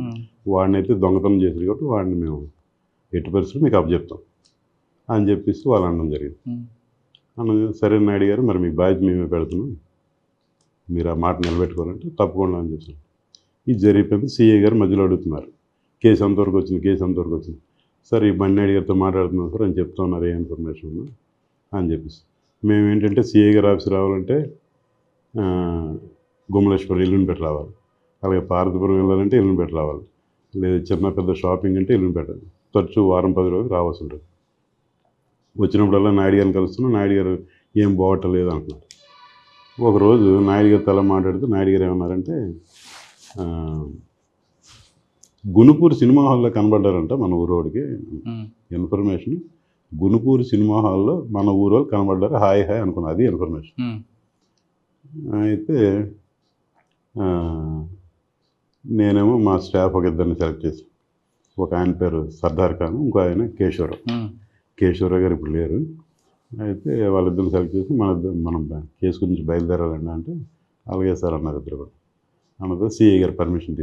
వాడిని అయితే దొంగతనం చేశారు కాబట్టి వాడిని మేము ఎట్టి పరిస్థితులు మీకు అప్పచెప్తాం అని చెప్పేసి వాళ్ళు అనడం జరిగింది. సరే నాయుడు గారు, మరి మీకు బాధ్యత మేమే పెడుతున్నాం, మీరు ఆ మాట నిలబెట్టుకోవాలంటే తప్పకుండా అని చెప్పాను. ఇది జరిగిపోయింది. సిఐ గారు మధ్యలో అడుగుతున్నారు, కేసు ఎంతవరకు వచ్చింది. సార్ ఈ బండినాయుడు గారితో మాట్లాడుతున్నాం సార్ అని చెప్తా ఉన్నారు, ఏ ఇన్ఫర్మేషన్ ఉందో అని చెప్పేసి. మేము ఏంటంటే సిఐ గారు ఆఫీస్ రావాలంటే గుమలేశ్వరం ఎల్లుండిపేట రావాలి, అలాగే పార్వతీపురం వెళ్ళాలంటే ఎల్లుండిపేట రావాలి, లేదా చిన్న పెద్ద షాపింగ్ అంటే ఎల్లుండిపేట, తరచూ వారం 10 రోజులు రావాల్సి ఉంటుంది. వచ్చినప్పుడల్లా నాయుడు గారిని కలుస్తున్నాం, నాయుడు గారు ఏం బాగోట్లేదు అంటున్నారు. ఒకరోజు నాయుడు గారితో అలా మాట్లాడితే నాయుడు గారు ఏమన్నారంటే గునుపూరు సినిమా హాల్లో కనబడ్డారంట మన ఊరోడికి ఇన్ఫర్మేషన్. గునుపూరు సినిమా హాల్లో మన ఊరోళ్ళు కనబడ్డారు, హాయ్ అనుకున్నా, అది ఇన్ఫర్మేషన్. అయితే నేనేమో మా స్టాఫ్ ఒక ఇద్దరిని సెలెక్ట్ చేశాను. ఒక ఆయన పేరు సర్దార్ ఖాన్, ఇంకో ఆయన కేశవరావు గారు ఇప్పుడు లేరు. అయితే వాళ్ళిద్దరిని సెలెక్ట్ చేసి మనం కేసు గురించి బయలుదేరాలండి అంటే అలాగే సార్ అన్నారు ఇద్దరు కూడా. అన్నది సిఐ గారు పర్మిషన్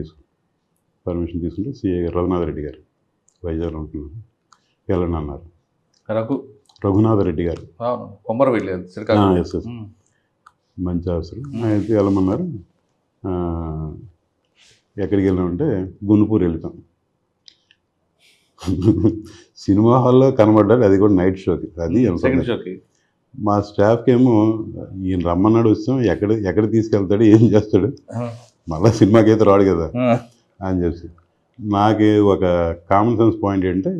తీసుకుంటే సిఐ గారు రఘునాథ్ రెడ్డి గారు వైజాగ్లో ఉంటున్నారు, వెళ్ళండి అన్నారు. రఘునాథ్ రెడ్డి గారు ఎస్ మంచి అవసరం. అయితే వెళ్ళమన్నారు. ఎక్కడికి వెళ్ళామంటే గునుపూర్ వెళ్తాం. సినిమా హాల్లో కనబడ్డాడు, అది కూడా నైట్ షోకి. అది మా స్టాఫ్కి ఏమో ఈయన రమ్మన్నాడు, వచ్చాం, ఎక్కడ తీసుకెళ్తాడు, ఏం చేస్తాడు, మళ్ళీ సినిమాకి అయితే రాడు కదా అని చెప్పి. నాకు ఒక కామన్ సెన్స్ పాయింట్ ఏంటంటే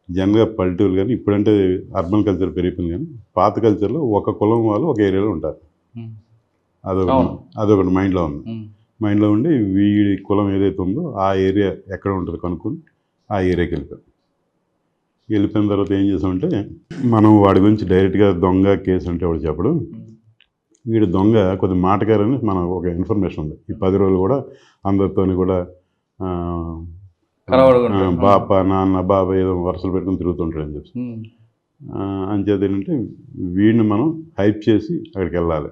జనరల్గా పల్లెటూరు కానీ ఇప్పుడంటే అర్బన్ కల్చర్ పెరిగిపోయింది, కానీ పాత కల్చర్లో ఒక కులం వాళ్ళు ఒక ఏరియాలో ఉంటారు. అదొకటి మైండ్లో ఉండి వీడి కులం ఏదైతే ఉందో ఆ ఏరియా ఎక్కడ ఉంటుందో కనుక్కొని ఆ ఏరియాకి వెళ్ళిపోయిన తర్వాత ఏం చేసామంటే మనం వాడి గురించి డైరెక్ట్గా దొంగ కేసు అంటే వాడు చెప్పడం, వీడు దొంగ కొద్ది మాటగారని మనకు ఒక ఇన్ఫర్మేషన్ ఉంది. ఈ 10 రోజులు కూడా అందరితో కూడా బాప నాన్న బాబా ఏదో వరుసలు పెట్టుకుని తిరుగుతుంటాడు అని చెప్పి. అంచేది ఏంటంటే వీడిని మనం హైప్ చేసి అక్కడికి వెళ్ళాలి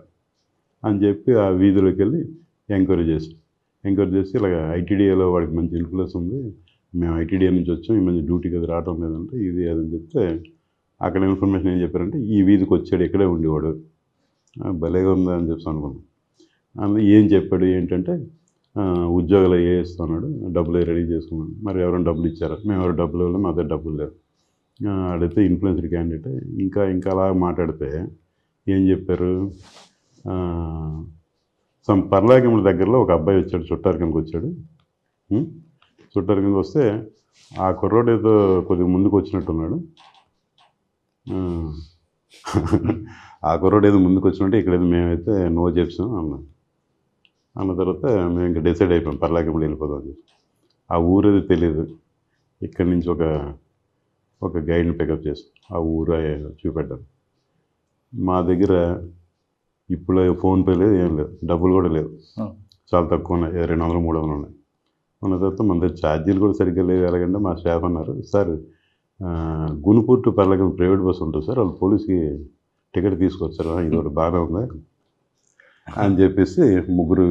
అని చెప్పి ఆ వీధిలోకి వెళ్ళి ఎంక్వైరీ చేసి ఇలాగ ఐటీడీఏలో వాడికి మంచి ఇన్ఫ్లుయెన్స్ ఉంది, మేము ఐటీడీఏ నుంచి వచ్చాం, ఈ మంచి డ్యూటీకి అది రావటం లేదంటే ఇది అదని చెప్తే అక్కడ ఇన్ఫర్మేషన్ ఏం చెప్పారంటే ఈ వీధికి వచ్చాడు, ఇక్కడే ఉండేవాడు, భలేగా ఉందా అని చెప్పి అనుకున్నాం. అందులో ఏం చెప్పాడు ఏంటంటే ఉద్యోగాలు వేస్తున్నాడు, డబ్బులు రెడీ చేసుకున్నాడు. మరి ఎవరైనా డబ్బులు ఇచ్చారా? మేము ఎవరు డబ్బులు ఇవ్వలేము, మా దగ్గర డబ్బులు లేవు. అడిగితే ఇన్ఫ్లుయెన్స్డ్ క్యాండిడేట్. ఇంకా అలా మాట్లాడితే ఏం చెప్పారు, పర్లాకిముడి దగ్గరలో ఒక అబ్బాయి వచ్చాడు, చుట్టారికంకి వచ్చాడు. చుట్టారికంకి వస్తే ఆ కుర్రోడు ఏదో కొద్దిగా ముందుకు వచ్చినట్టున్నాడు. ఆ కుర్రోడు ఏదో ముందుకు వచ్చినట్టు ఇక్కడేదో మేమైతే నో చెప్పాం అన్నాడు. అన్న తర్వాత మేము ఇంకా డిసైడ్ అయిపోయాం పర్లాకెంపల్లి వెళ్ళిపోదాం అని చెప్పి. ఆ ఊరేది తెలియదు. ఇక్కడి నుంచి ఒక గైడ్ని పికప్ చేస్తాం. ఆ ఊరు చూపెట్టాను. మా దగ్గర ఇప్పుడు ఫోన్పే లేదు, ఏం లేదు, డబ్బులు కూడా లేదు, చాలా తక్కువ ఉన్నాయి, 200 300 ఉన్నాయి. ఉన్న తర్వాత మన దగ్గర ఛార్జీలు కూడా సరిగ్గా లేవు. ఎలాగంటే మా స్టాఫ్ అన్నారు, sir Gunupur to Parlakempalli private bus ఉంటుంది సార్, వాళ్ళు పోలీస్కి టికెట్ తీసుకొచ్చారు, ఇది ఒకటి బాగానే ఉంది అని చెప్పేసి ముగ్గురు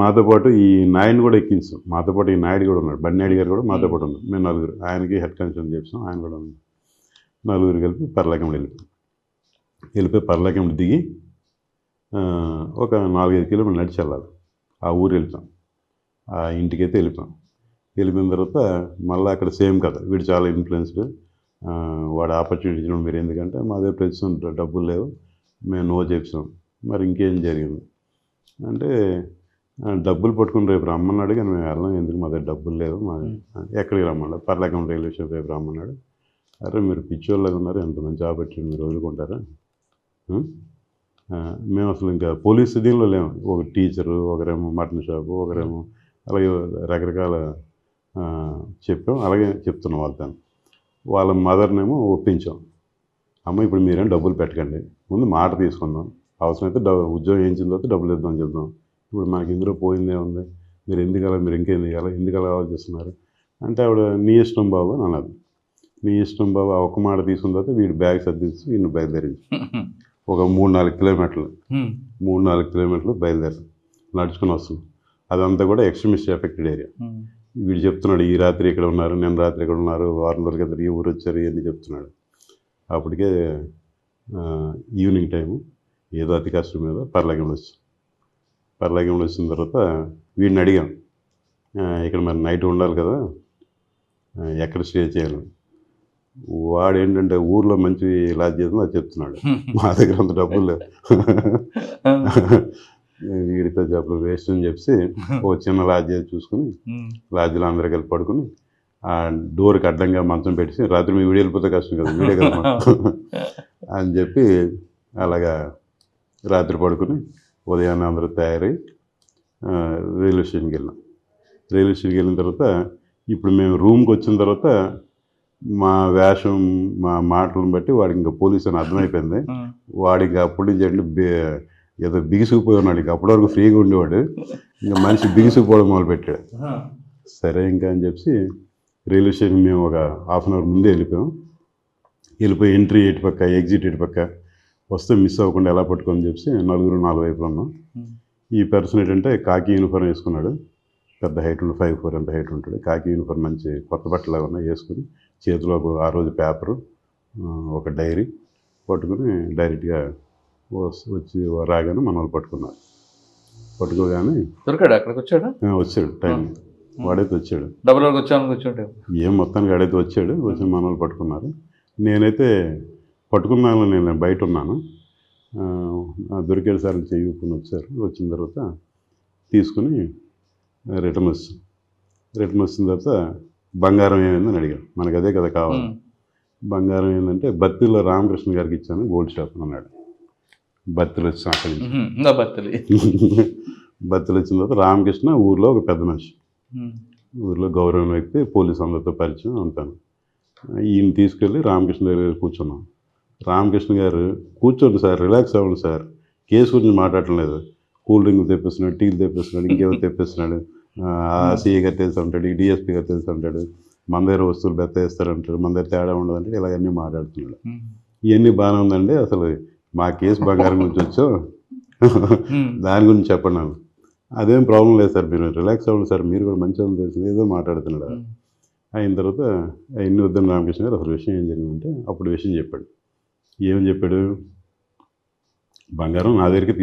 మాతో పాటు ఈ నాయుడిని కూడా ఎక్కించాం. మాతో పాటు ఈ నాయుడు కూడా ఉన్నాడు, బండి నాయుడు గారు కూడా మాతో పాటు ఉన్నారు. మేము నలుగురు, ఆయనకి హెడ్ కానిస్టేబుల్ చేసాం, ఆయన కూడా ఉంది. నలుగురు కలిపి పర్లాకెంపల్లి వెళ్ళిపోయి పర్లాకెంపల్లి దిగి ఒక 4-5 కిలోమీటర్లు నడిచి వెళ్ళాలి. ఆ ఊరు వెళ్తాం. ఆ ఇంటికైతే వెళ్ళిపోయిన తర్వాత మళ్ళీ అక్కడ సేమ్ కదా, వీడు చాలా ఇన్ఫ్లుయెన్స్డ్, వాడు ఆపర్చునిటీ ఇచ్చినాడు మీరు, ఎందుకంటే మా దగ్గర ప్రస్తుతం డబ్బులు లేవు, మేము నో చెప్పాం. మరి ఇంకేం జరిగింది అంటే, డబ్బులు పట్టుకుని రేపు రమ్మన్నాడు, కానీ మేము వెళ్ళాం, ఎందుకు మా దగ్గర డబ్బులు లేవు, మా ఎక్కడికి రమ్మన్నాడు, పర్లాకెంపల్లి రైల్వే స్టేషన్ రేపు రమ్మన్నాడు. అరే మీరు పిచ్చోళ్ళు ఉన్నారు, ఎంత మంచి ఆపర్చునిటీ, మీరు వదులుకుంటారా? మేము అసలు ఇంకా పోలీస్ దీనిలో లేము. ఒక టీచరు, ఒకరేమో మటన్ షాపు, ఒకరేమో అలాగే రకరకాల చెప్పాం. అలాగే చెప్తున్నాం వాళ్ళ మదర్నేమో ఒప్పించాం. అమ్మ ఇప్పుడు మీరేం డబ్బులు పెట్టకండి, ముందు మాట తీసుకుందాం, అవసరమైతే ఉద్యోగం చేయించిన తర్వాత డబ్బులు ఇద్దామని చెప్దాం. ఇప్పుడు మనకి ఇందులో పోయిందే ఉంది, మీరు ఎందుకు అలా ఆలోచిస్తున్నారు అంటే, ఆవిడ నీ ఇష్టం బాబు అని అన్నది. నీ ఇష్టం బాబు ఆ ఒక్క మాట తీసుకున్న తర్వాత వీడు బ్యాగ్ సర్దించి వీడిని బయలుదేరించి ఒక 3-4 కిలోమీటర్లు బయలుదేరి నడుచుకుని వస్తున్నాం. అదంతా కూడా ఎక్స్ట్రీమిస్ట్ ఎఫెక్టెడ్ ఏరియా. వీడు చెప్తున్నాడు, ఈ రాత్రి ఇక్కడ ఉన్నారు, నేను రాత్రి ఇక్కడ ఉన్నారు, వారం రోజుల కింద ఈ ఊరు వచ్చారు, ఇవన్నీ చెప్తున్నాడు. అప్పటికే ఈవినింగ్ టైము, ఏదో అతి కష్టం మీద పర్లాకెంపల్లి వచ్చిన తర్వాత వీడిని అడిగాం, ఇక్కడ మరి నైట్ ఉండాలి కదా, ఎక్కడ స్టే చేయాలి. వాడు ఏంటంటే ఊర్లో మంచి లాడ్జ్ చేద్దాం అది చెప్తున్నాడు, మా దగ్గర అంత డబ్బులు లేవు, వీడితో చెప్పలు వేస్ట్ అని చెప్పి ఓ చిన్న లాడ్జ్ చూసుకుని లాడ్జ్లో అందరూ కలిపి పడుకుని ఆ డోర్కి అడ్డంగా మంచం పెట్టి, రాత్రి మీ వీడియో వెళ్ళిపోతే కష్టం కదా, వీడియో కదా అని చెప్పి అలాగా రాత్రి పడుకుని ఉదయాన్నే అందరూ తయారై రైల్వే స్టేషన్కి వెళ్ళిన తర్వాత ఇప్పుడు మేము రూమ్కి వచ్చిన తర్వాత మా వేషం, మా మాటలను బట్టి వాడికి ఇంకా పోలీసు అని అర్థమైపోయింది. వాడికి అప్పటి నుంచి అంటే ఏదో బిగిసిపోయి ఉన్నాడు. ఇంకా అప్పటి వరకు ఫ్రీగా ఉండేవాడు, ఇంకా మనిషి బిగిసిపోవడం మొదలుపెట్టాడు. సరే ఇంకా అని చెప్పి రైల్వే స్టేషన్ మేము ఒక హాఫ్ అన్ అవర్ ముందే వెళ్ళిపోయి ఎంట్రీ ఎటు పక్క, ఎగ్జిట్ ఎటు పక్క వస్తే మిస్ అవ్వకుండా ఎలా పట్టుకొని చెప్పి నలుగురు 4 వైపులు ఉన్నాం. ఈ పర్సన్ ఏంటంటే కాకి యూనిఫామ్ వేసుకున్నాడు, పెద్ద హైట్ ఉండి 5'4" ఎంత హైట్ ఉంటాడు. కాకి యూనిఫామ్ మంచి కొత్త బట్టలు ఉన్నాయి వేసుకుని, చేతిలో ఆ రోజు పేపరు, ఒక డైరీ పట్టుకుని డైరెక్ట్గా వచ్చి రాగానే మన వాళ్ళు పట్టుకోగానే దొరికాడు, అక్కడికి వచ్చాడు టైం, వాడైతే వచ్చాడు, డబ్బులు వచ్చాడు, ఏం మొత్తానికి ఆడైతే వచ్చి మన వాళ్ళు పట్టుకున్నారు. నేనైతే పట్టుకున్నాను, నేను బయట ఉన్నాను, దొరికేడు సార్లు చెయ్యుకుని వచ్చిన తర్వాత తీసుకుని రిటర్న్ వచ్చిన తర్వాత బంగారం ఏమైందని అడిగాను. మనకు అదే కదా కావాలి. బంగారం ఏంటంటే బత్తిలో రామకృష్ణ గారికి ఇచ్చాను, గోల్డ్ షాప్ అన్నాడు. బత్తిలు వచ్చాను అక్కడి నుంచి. బత్తిలు వచ్చిన తర్వాత రామకృష్ణ ఊర్లో ఒక పెద్ద మనిషి, ఊర్లో గౌరవం వ్యక్తి, పోలీసు అందరితో పరిచయం ఉంటాను. ఈయన తీసుకెళ్ళి రామకృష్ణ దగ్గర కూర్చున్నాం. రామకృష్ణ గారు కూర్చోండి సార్, రిలాక్స్ అవ్వండి సార్, కేసు గురించి మాట్లాడటం లేదు, కూల్ డ్రింక్లు తెప్పిస్తున్నాడు, టీలు తెప్పిస్తున్నాడు, ఇంకేమో తెప్పిస్తున్నాడు, సిఐ గారు తెలుసు అంటాడు, ఈ డిఎస్పీ గారు తెలుసు అంటాడు, మన దగ్గర వస్తువులు బెత్తేస్తారంటాడు, మన దగ్గర తేడా ఉండదంటే ఇలాగన్నీ మాట్లాడుతున్నాడు. ఇవన్నీ బాగానే ఉందండి, అసలు మా కేసు బంగారం గురించి వచ్చో దాని గురించి చెప్పండి. అదేం ప్రాబ్లం లేదు సార్, మీరు రిలాక్స్ అవ్వండి సార్, మీరు కూడా మంచిగా తెలిసింది, ఏదో మాట్లాడుతున్నాడు. అయిన తర్వాత ఎన్ని వద్దని రామకృష్ణ గారు అసలు విషయం ఏం జరిగిందంటే అప్పుడు విషయం చెప్పాడు. ఏమని చెప్పాడు, బంగారం నా దగ్గరికి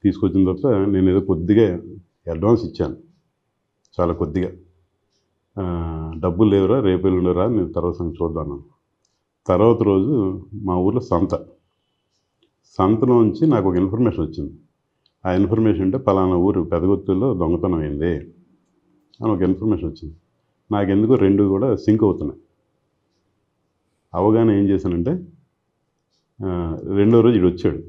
తీసుకొచ్చిన తర్వాత నేను ఏదో కొద్దిగా అడ్వాన్స్ ఇచ్చాను, చాలా కొద్దిగా, డబ్బులు లేవురా, రేపు ఎల్లుండరా, నేను తర్వాత సంగతి చూద్దాను. తర్వాత రోజు మా ఊర్లో సంతలోంచి నాకు ఒక ఇన్ఫర్మేషన్ వచ్చింది. ఆ ఇన్ఫర్మేషన్ అంటే పలానా ఊరు పెదగుత్తుల్లో దొంగతనం అయింది అని ఒక ఇన్ఫర్మేషన్ వచ్చింది. నాకెందుకు 2 కూడా సింక్ అవుతున్నాయి. అవగానే ఏం చేశానంటే, రెండో రోజు ఇడు వచ్చాడు,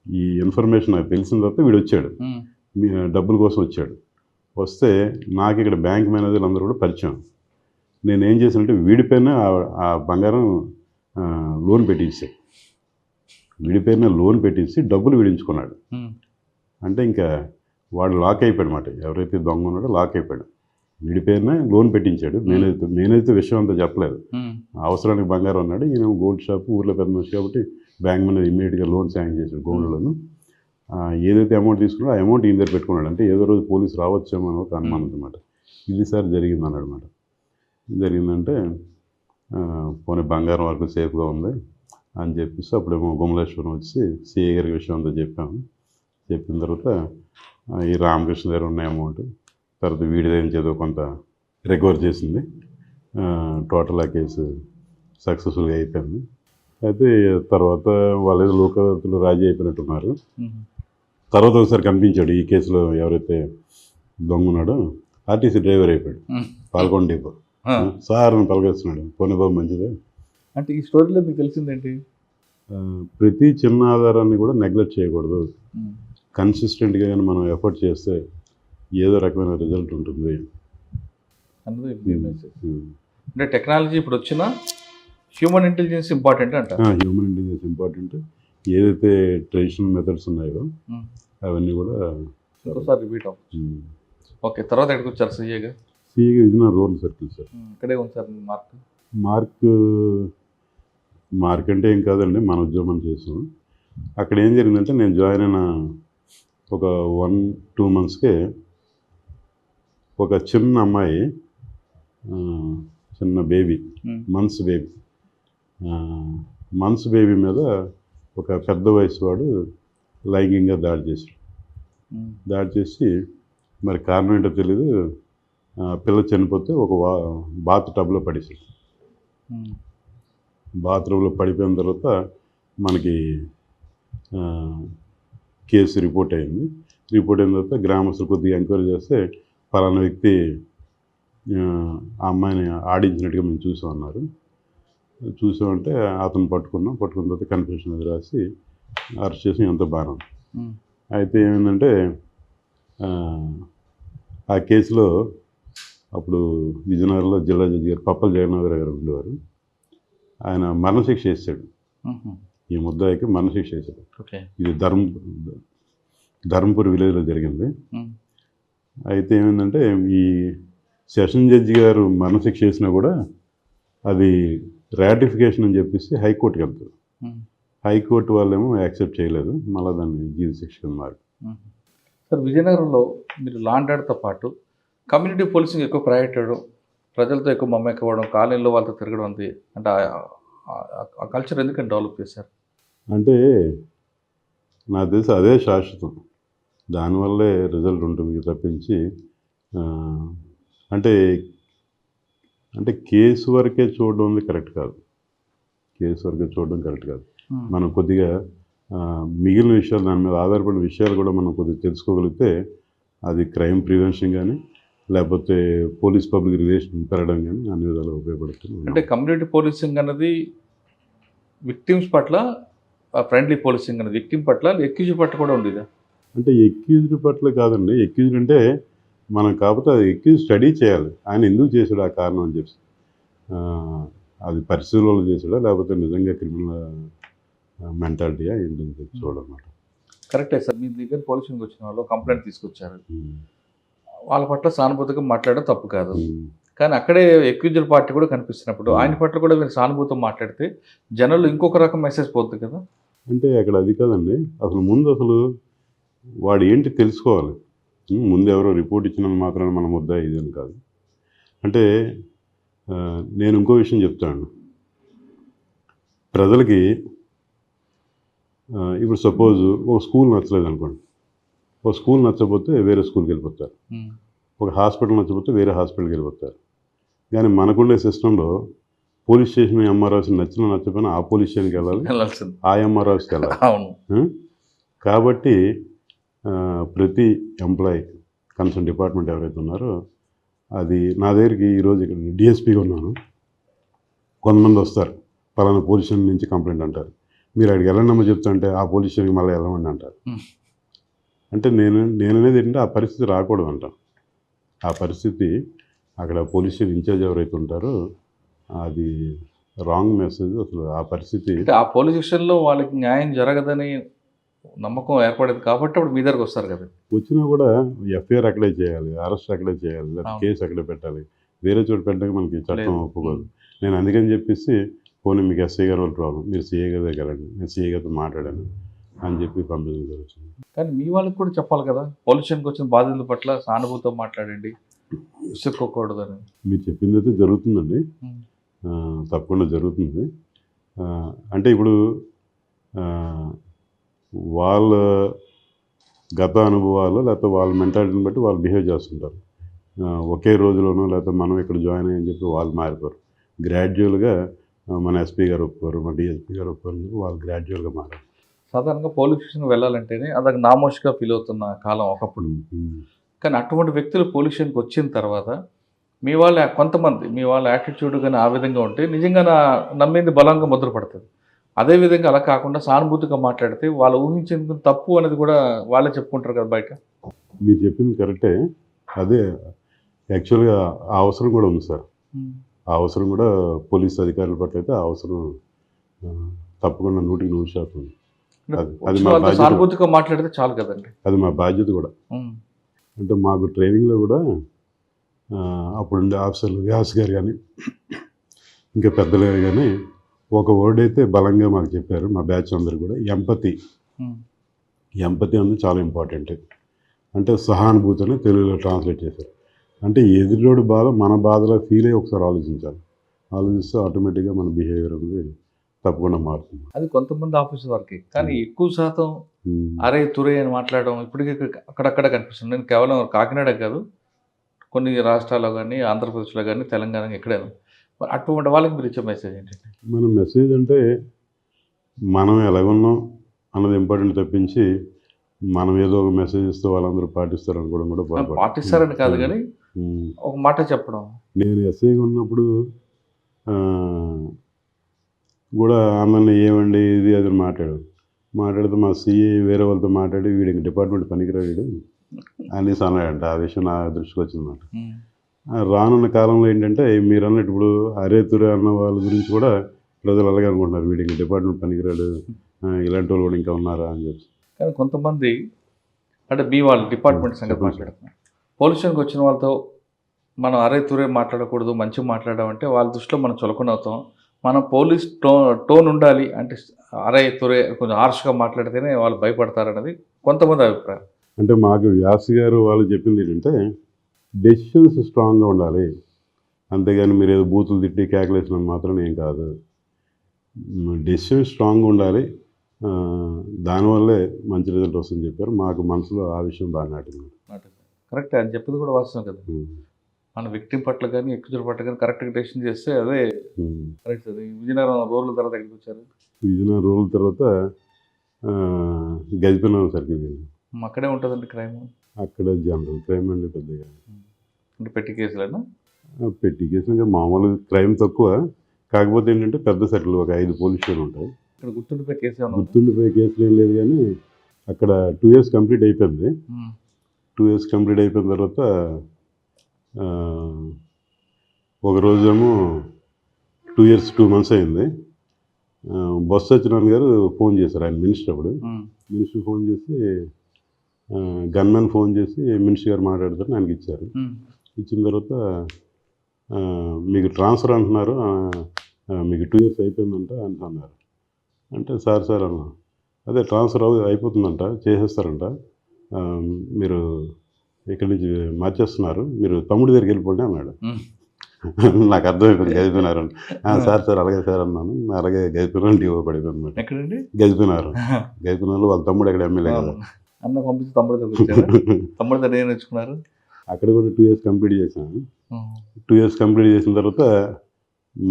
ఈ ఇన్ఫర్మేషన్ నాకు తెలిసిన తర్వాత వీడు వచ్చాడు, డబ్బుల కోసం వచ్చాడు. వస్తే నాకు ఇక్కడ బ్యాంక్ మేనేజర్లు అందరూ కూడా పరిచయం. నేను ఏం చేశానంటే వీడి పైన ఆ బంగారం లోన్ పెట్టించాను. వీడి పైన లోన్ పెట్టించి డబ్బులు విడించుకున్నాడు. అంటే ఇంకా వాడు లాక్ అయిపోయాడు అన్నమాట. ఎవరైతే దొంగ ఉన్నాడో లాక్ అయిపోయాడు. వీడి పేరునే లోన్ పెట్టించాడు. మేనేజర్తో విషయం అంతా చెప్పలేదు. అవసరానికి బంగారం ఉన్నాడు, ఈయన గోల్డ్ షాప్ ఊర్లో పెద్ద మనిషి కాబట్టి బ్యాంక్ మేనేజర్ ఇమ్మీడియట్గా లోన్ శాంక్షన్ చేశాడు గోల్డ్ లోను. ఏదైతే అమౌంట్ తీసుకున్నాడో ఆ అమౌంట్ ఈయన దగ్గర పెట్టుకున్నాడు. అంటే ఏదో రోజు పోలీసు రావచ్చేమో అని ఒక అనుమానం అనమాట. ఇది సార్ జరిగింది అన్నాడు అనమాట. జరిగిందంటే పోనీ బంగారం వరకు సేఫ్గా ఉంది అని చెప్పేసి అప్పుడేమో గుమలేశ్వరం వచ్చి సిఐ గారికి విషయం అంతా చెప్పాము. చెప్పిన తర్వాత ఈ రామకృష్ణ దగ్గర ఉన్న అమౌంట్ తర్వాత వీడి దగ్గర నుంచి ఏదో కొంత రికవర్ చేసింది. టోటల్ ఆ కేసు సక్సెస్ఫుల్గా అయిపోయింది. అయితే తర్వాత వాళ్ళు ఏదో లోకతులు రాజీ అయిపోయినట్టున్నారు. తర్వాత ఒకసారి కనిపించాడు ఈ కేసులో ఎవరైతే దొంగ ఉన్నాడో ఆర్టీసీ డ్రైవర్ అయిపోయాడు. పాల్గొండ డిపో సార్ అని పలకేస్తున్నాడు. పోనీ బాబు మంచిదే. అంటే ఈ స్టోరీలో మీకు తెలిసిందేంటి? ప్రతి చిన్న ఆధారాన్ని కూడా నెగ్లెక్ట్ చేయకూడదు. కన్సిస్టెంట్గా కానీ మనం ఎఫర్ట్ చేస్తే ఏదో రకమైన రిజల్ట్ ఉంటుంది అన్నది మెసేజ్. అంటే టెక్నాలజీ ఇప్పుడు వచ్చినా హ్యూమన్ ఇంటెలిజెన్స్ ఇంపార్టెంట్ అంట. Human intelligence important. ఏదైతే ట్రెడిషనల్ మెథడ్స్ ఉన్నాయో అవన్నీ కూడా ఒకసారి రిపీట్ అవ్వచ్చు. ఓకే, తర్వాత ఎక్కడికి వచ్చారు సీఏగా? సీఏగా ఇది నా రోల్ సర్కిల్ సార్. ఇక్కడే ఉంది సార్ మార్క్ అంటే ఏం కాదండి, మన ఉద్యోగం చేసాం. అక్కడ ఏం జరిగిందంటే నేను జాయిన్ అయిన ఒక 1-2 monthsకే ఒక చిన్న అమ్మాయి, చిన్న బేబీ, మంత్స్ బేబీ మీద ఒక పెద్ద వయసు వాడు లైంగికంగా దాడి చేసి మరి కారణం ఏంటో తెలీదు, పిల్ల చనిపోతే ఒక బాత్ టబ్లో పడేసాడు. బాత్రూంలో పడిపోయిన తర్వాత మనకి కేసు రిపోర్ట్ అయింది. రిపోర్ట్ అయిన తర్వాత గ్రామస్తులు కొద్దిగా ఎంక్వైరీ చేస్తే పలానా వ్యక్తి ఆ అమ్మాయిని ఆడించినట్టుగా మేము చూసామన్నారు. చూసామంటే అతను పట్టుకున్న తర్వాత కన్ఫెషన్ అది రాసి అరెస్ట్ చేసి ఎంత బాగా. అయితే ఏమైందంటే ఆ కేసులో అప్పుడు విజయనగరంలో జిల్లా జడ్జి గారు పప్పల జగన్నాథరావు గారు ఉండేవారు. ఆయన మరణశిక్ష వేసాడు. ఈ ముద్దాయికి మరణశిక్ష వేసాడు. ఇది ధర్మపురి విలేజ్లో జరిగింది. అయితే ఏమైందంటే ఈ సెషన్ జడ్జి గారు మరణశిక్ష వేసినా కూడా అది రాటిఫికేషన్ అని చెప్పేసి హైకోర్టుకి వెళ్తారు. హైకోర్టు వాళ్ళేమో యాక్సెప్ట్ చేయలేదు, మళ్ళీ దాన్ని జీవిత శిక్ష మారు. సార్, విజయనగరంలో మీరు లా అండ్ ఆర్డర్తో పాటు కమ్యూనిటీ పోలీసింగ్ ఎక్కువ ప్రయారిటీ ఇవ్వడం, ప్రజలతో ఎక్కువ మమ్మకవ్వడం, కాలనీలో వాళ్ళతో తిరగడం ఉంది అంటే ఆ కల్చర్ ఎందుకని డెవలప్ చేశారు? అంటే నాకు తెలిసి అదే శాశ్వతం, దానివల్లే రిజల్ట్ ఉంటుంది తప్పించి అంటే కేసు వరకే చూడడం కరెక్ట్ కాదు. మనం కొద్దిగా మిగిలిన విషయాలు, దాని మీద ఆధారపడిన విషయాలు కూడా మనం కొద్దిగా తెలుసుకోగలిగితే అది క్రైమ్ ప్రివెన్షన్ కానీ లేకపోతే పోలీస్ పబ్లిక్ రిలేషన్ పెరగడం కానీ అన్ని విధాలు ఉపయోగపడుతుంది. అంటే కమ్యూనిటీ పోలీసింగ్ అన్నది విక్టిమ్స్ పట్ల, ఫ్రెండ్లీ పోలీసింగ్ అనేది విక్టిమ్ పట్ల, ఎక్యూజ్డ్ పట్ల కూడా ఉండేదా? అంటే ఎక్యూజ్డ్ పట్ల కాదండి. ఎక్యూజ్డ్ అంటే మనం కాకపోతే అది ఎక్యూజ్ స్టడీ చేయాలి, ఆయన ఎందుకు చేశాడు ఆ కారణం అని చెప్పి. అది పరిశీలనలు చేశాడా లేకపోతే నిజంగా క్రిమినల్ మెంటాలిటీయా ఏంటని చెప్పి చూడాలన్నమాట. కరెక్టే సార్. మీ దగ్గర పోలీసింగ్ వచ్చిన వాళ్ళు కంప్లైంట్ తీసుకొచ్చారు, వాళ్ళ పట్ల సానుభూతిగా మాట్లాడడం తప్పు కాదు. కానీ అక్కడే ఎక్యూజ్డ్ పార్టీ కూడా కనిపిస్తున్నప్పుడు ఆయన పట్ల కూడా మీరు సానుభూతితో మాట్లాడితే జనాలు ఇంకొక రకం మెసేజ్ పోతుంది కదా. అంటే అక్కడ అది కాదండి, అసలు వాడు ఏంటి తెలుసుకోవాలి. ముందు ఎవరో రిపోర్ట్ ఇచ్చినందుకు మాత్రమే మన ముద్ద ఇది అని కాదు. అంటే నేను ఇంకో విషయం చెప్తాను. ప్రజలకి ఇప్పుడు సపోజ్ ఒక స్కూల్ నచ్చలేదు అనుకోండి, ఒక స్కూల్ నచ్చకపోతే వేరే స్కూల్కి వెళ్ళిపోతారు, ఒక హాస్పిటల్ నచ్చకపోతే వేరే హాస్పిటల్కి వెళ్ళిపోతారు. కానీ మనకుండే సిస్టంలో పోలీస్ స్టేషన్ ఎంఆర్ ఆఫీస్ నచ్చకపోయినా ఆ పోలీస్ స్టేషన్కి వెళ్ళాలి, ఆ ఎంఆర్ ఆఫీస్కి వెళ్ళాలి. కాబట్టి ప్రతి ఎంప్లాయీ కన్సర్న్ డిపార్ట్మెంట్ ఎవరైతే ఉన్నారో అది నా దగ్గరికి ఈరోజు ఇక్కడ డిఎస్పీగా ఉన్నాను, కొంతమంది వస్తారు పలానా పోలీస్ స్టేషన్ నుంచి కంప్లైంట్ అంటారు. మీరు అక్కడికి వెళ్ళండమ్మా చెప్తా అంటే ఆ పోలీస్ స్టేషన్కి మళ్ళీ వెళ్ళమండి అంటారు. అంటే నేననేది ఏంటంటే ఆ పరిస్థితి రాకూడదు అంటాను. ఆ పరిస్థితి అక్కడ పోలీస్ స్టేషన్ ఇన్ఛార్జ్ ఎవరైతే ఉంటారో అది రాంగ్ మెసేజ్. అసలు ఆ పరిస్థితి అంటే ఆ పోలీస్ స్టేషన్లో వాళ్ళకి న్యాయం జరగదని నమ్మకం ఏర్పడేది కాబట్టి అప్పుడు మీ దగ్గరకు వస్తారు కదా. వచ్చినా కూడా ఎఫ్ఐఆర్ అక్కడే చేయాలి, అరెస్ట్ అక్కడే చేయాలి, లేదా అవును. కేసు అక్కడే పెట్టాలి. వేరే చోట పెట్టడానికి మనకి చట్టం లేదు. ఒప్పుకోదు. నేను అందుకని చెప్పేసి పోనీ మీకు ఎస్ఐ గారు వాళ్ళ ప్రాబ్లం, మీరు సిఐ గారి దగ్గర వెళ్ళండి, నేను సిఐ గారితో మాట్లాడాను అని చెప్పి పంపించడం జరుగుతుంది. కానీ మీ వాళ్ళకి కూడా చెప్పాలి కదా, పోలీస్ స్టేషన్కి వచ్చిన బాధితుల పట్ల సానుభూతితో మాట్లాడండి, విసుక్కోకూడదని. మీరు చెప్పింది అయితే జరుగుతుందండి, తప్పకుండా జరుగుతుంది. అంటే ఇప్పుడు వాళ్ళ గత అనుభవాలు లేకపోతే వాళ్ళ మెంటాలిటీని బట్టి వాళ్ళు బిహేవ్ చేస్తుంటారు. ఒకే రోజులోనో లేకపోతే మనం ఇక్కడ జాయిన్ అయ్యని చెప్పి వాళ్ళు మారిపోరు. గ్రాడ్యువల్గా మన ఎస్పీ గారు ఒప్పుకోరు, మన డిఎస్పీ గారు ఒప్పుకోరు అని చెప్పి వాళ్ళు గ్రాడ్యువల్గా మారారు. సాధారణంగా పోలీస్ స్టేషన్కి వెళ్ళాలంటేనే అదొక నామోషిగా ఫీల్ అవుతున్న కాలం ఒకప్పుడు. కానీ అటువంటి వ్యక్తులు పోలీస్ స్టేషన్కి వచ్చిన తర్వాత మీ వాళ్ళ కొంతమంది మీ వాళ్ళ యాటిట్యూడ్ కానీ ఆ విధంగా ఉంటే నిజంగా నమ్మింది బలంగా ముద్రపడుతుంది. అదేవిధంగా అలా కాకుండా సానుభూతిగా మాట్లాడితే వాళ్ళు ఊహించిన తప్పు అనేది కూడా వాళ్ళే చెప్పుకుంటారు కదా బయట. మీరు చెప్పింది కరెక్టే. అదే యాక్చువల్గా ఆ అవసరం కూడా ఉంది సార్. ఆ అవసరం కూడా పోలీస్ అధికారుల పట్ల అయితే ఆ అవసరం తప్పకుండా 100% ఉంది. అది మా బాధ్యత. సానుభూతిగా మాట్లాడితే చాలు కదండి. అది మా బాధ్యత కూడా. అంటే మాకు ట్రైనింగ్లో కూడా అప్పుడుండే ఆఫీసర్లు వ్యాస్ గారు కానీ ఇంకా పెద్దలు గారు కానీ ఒక వర్డ్ అయితే బలంగా మాకు చెప్పారు. మా బ్యాచ్ అందరు కూడా ఎంపతి అనేది చాలా ఇంపార్టెంట్. అంటే సహానుభూతి అని తెలుగులో ట్రాన్స్లేట్ చేశారు. అంటే ఎదురోడు బాధ మన బాధలో ఫీల్ అయ్యి ఒకసారి ఆలోచించాలి. ఆలోచిస్తే ఆటోమేటిక్గా మన బిహేవియర్ అనేది తప్పకుండా మారుతుంది. అది కొంతమంది ఆఫీసర్ వరకు, కానీ ఎక్కువ శాతం అరే తురే అని మాట్లాడడం ఇప్పటికీ అక్కడక్కడ కనిపిస్తుంది. నేను కేవలం కాకినాడ కాదు, కొన్ని రాష్ట్రాల్లో కానీ ఆంధ్రప్రదేశ్లో కానీ తెలంగాణ ఎక్కడైనా అటువంటి వాళ్ళకి మీరు ఇచ్చే మెసేజ్ ఏంటంటే? మన మెసేజ్ అంటే మనం ఎలాగున్నాం అన్నది ఇంపార్టెంట్ తప్పించి మనం ఏదో ఒక మెసేజ్ ఇస్తే వాళ్ళందరూ పాటిస్తారు అనుకోవడం కూడా పాటిస్తారని కాదు, కానీ ఒక మాట చెప్పడం. నేను ఎస్ఐగా ఉన్నప్పుడు కూడా అందరిని ఏమండి ఇది అది మాట్లాడితే మా సిఐ వేరే వాళ్ళతో మాట్లాడి వీడికి డిపార్ట్మెంట్ పనికిరాడు అనేసి అన్నాడంట. ఆ విషయం నా దృష్టికి వచ్చిందన్నమాట. రానున్న కాలంలో ఏంటంటే మీరు అన్నట్టు ఇప్పుడు అరే తురే అన్న వాళ్ళ గురించి కూడా ప్రజలు అలాగే అనుకుంటున్నారు, వీడికి డిపార్ట్మెంట్ పనికిరాడు, ఇలాంటి వాళ్ళు కూడా ఇంకా ఉన్నారా అని చెప్పి. కానీ కొంతమంది అంటే మీ వాళ్ళు డిపార్ట్మెంట్ సంగతి మాట్లాడుతున్నారు, పోలీస్ స్టేషన్కి వచ్చిన వాళ్ళతో మనం అరే తురే మాట్లాడకూడదు, మంచిగా మాట్లాడమంటే వాళ్ళ దృష్టిలో మనం చులకన అవుతాం. మనం పోలీస్ టోన్ ఉండాలి అంటే అరే తురే కొంచెం హార్ష్గా మాట్లాడితేనే వాళ్ళు భయపడతారన్నది కొంతమంది అభిప్రాయం. అంటే మాకు వ్యాస్ గారు వాళ్ళు చెప్పింది ఏంటంటే డెసిషన్స్ స్ట్రాంగ్గా ఉండాలి, అంతేగాని మీరు ఏదో బూతులు తిట్టి క్యాల్కులేషన్ అని మాత్రం ఏం కాదు. డెసిషన్ స్ట్రాంగ్గా ఉండాలి, దానివల్లే మంచి రిజల్ట్ వస్తుందని చెప్పారు. మాకు మనసులో ఆ విషయం బాగా నాటింది. కరెక్ట్, అని చెప్పింది కూడా వాస్తవం కదా. మన విక్టిమ్ పట్ల కానీ ఎక్యూజర్ పట్ల కానీ కరెక్ట్గా డెసిషన్ చేస్తే అదే కరెక్ట్. అది విజయనగరం రోజుల తర్వాత ఎక్కడికి వచ్చారు? విజయనగరం రోజుల తర్వాత గజపతినగరం సర్కిల్. అక్కడే ఉంటుందండి క్రైమ్? అక్కడ జనరల్ క్రైమ్ అండి, పెద్దగా అంటే పెట్టి కేసులేనా? పెట్టి కేసులు ఇంకా మామూలు క్రైమ్ తక్కువ, కాకపోతే ఏంటంటే పెద్ద సర్కిల్ ఒక 5 పోలీస్ స్టేషన్ ఉంటాయి. ఇక్కడ గుర్తుండిపోయే కేసు గుర్తుండిపోయే కేసులు ఏం లేదు, కానీ అక్కడ 2 years కంప్లీట్ అయిపోయింది. 2 years కంప్లీట్ అయిపోయిన తర్వాత ఒక రోజేమో 2 years 2 months అయింది. బొత్స సత్యనారాయణ గారు ఫోన్ చేశారు, ఆయన మినిస్టర్ అప్పుడు. మినిస్టర్ ఫోన్ చేసి గన్మెన్ ఫోన్ చేసి మినిస్టర్ గారు మాట్లాడతారు, ఆయనకి ఇచ్చారు. ఇచ్చిన తర్వాత మీకు ట్రాన్స్ఫర్ అంటున్నారు, మీకు 2 years అయిపోయిందంట అని అన్నారు. అంటే సార్ అన్న అదే ట్రాన్స్ఫర్ అయిపోతుందంట, చేసేస్తారంట, మీరు ఇక్కడి నుంచి మార్చేస్తున్నారు, మీరు తమ్ముడి దగ్గరికి వెళ్ళిపోండి అన్నాడు. నాకు అర్థమైపోయింది గజపతినగరం. సార్ అలాగే సార్ అన్నాను. అలాగే గజపతినగరం డివో పడిపోయింది అనమాట. ఎక్కడండి? గజపతినగరంలో వాళ్ళ తమ్ముడు ఎక్కడ ఎమ్మెల్యే కదా, అన్న పంపించి తమ్ముడు దగ్గర ఏం నేర్చుకున్నారు. అక్కడ కూడా 2 years కంప్లీట్ చేశాను. 2 years కంప్లీట్ చేసిన తర్వాత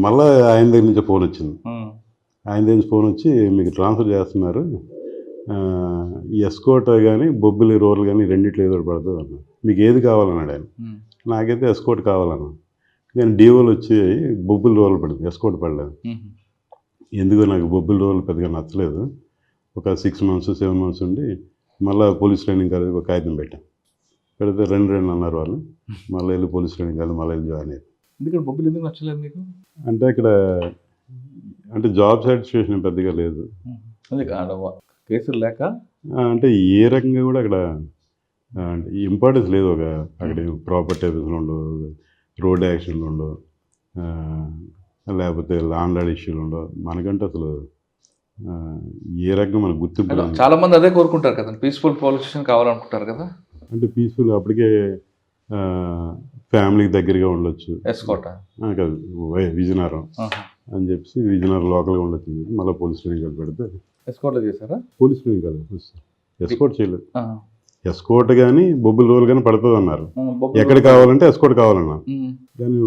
మళ్ళీ ఆయన దగ్గర నుంచి ఫోన్ వచ్చింది. ఆయన దగ్గర ఫోన్ వచ్చి మీకు ట్రాన్స్ఫర్ చేస్తున్నారు, ఎస్కోట్ కానీ బొబ్బిలి రోల్ కానీ రెండిట్లో ఏదో పడుతుంది అన్నారు. మీకు ఏది కావాలన్నాడు ఆయన. నాకైతే ఎస్కోట్ కావాలన్నా, కానీ డివోలు వచ్చి బొబ్బిలి రోల్ పడింది, ఎస్కోట్ పడలేదు. ఎందుకో నాకు బొబ్బిలి రోజులు పెద్దగా నచ్చలేదు. ఒక 6 మంత్స్ 7 మంత్స్ ఉండి మళ్ళీ పోలీస్ ట్రైనింగ్ కాలేజ్ ఒక కాగితం పెట్టాను. పెడితే రెండు అన్నారు వాళ్ళు. మళ్ళీ వెళ్ళి పోలీస్ ట్రైనింగ్ కాలేజ్ మళ్ళీ వెళ్ళి జాయిన్ అయ్యాను. ఎందుకంటే బొబ్బిలి ఎందుకు నచ్చలేదు మీకు? అంటే అక్కడ అంటే జాబ్ సాటిస్ఫాక్షన్ పెద్దగా లేదు. అందుకే ఆడ కేసులు లేక అంటే ఏ రకంగా కూడా అక్కడ అంటే ఇంపార్టెన్స్ లేదు. అక్కడ ప్రాపర్టీ ఆఫీసులు ఉండవు, రోడ్ యాక్షన్లు ఉండవు, లేకపోతే ల్యాండ్ ఆర్డర్ ఇష్యూలు ఉండవు. మనకంటే అసలు ఏ రకంగా మనకు గుర్తింపు లేదు. చాలా మంది అదే కోరుకుంటారు కదా, పీస్ఫుల్ పొలిటీషియన్ కావాలనుకుంటారు కదా. అంటే పీస్ఫుల్ అప్పటికే ఫ్యామిలీకి దగ్గరగా ఉండొచ్చు. ఎస్కోట కాదు విజయనగరం అని చెప్పి విజయనగరం లోకల్గా ఉండొచ్చు. మళ్ళీ పోలీస్ ట్రైనింగ్ కాలేజ్ పెడితే ఎస్కోట్లో చేశారా? పోలీస్ ట్రైనింగ్ కాలేజ్ ఎస్కోట్ చేయలేదు. ఎస్కోట్ కానీ బొబ్బిలి రోజులు కానీ పడుతుంది అన్నారు. ఎక్కడ కావాలంటే ఎస్కోట్ కావాలన్నారు. కానీ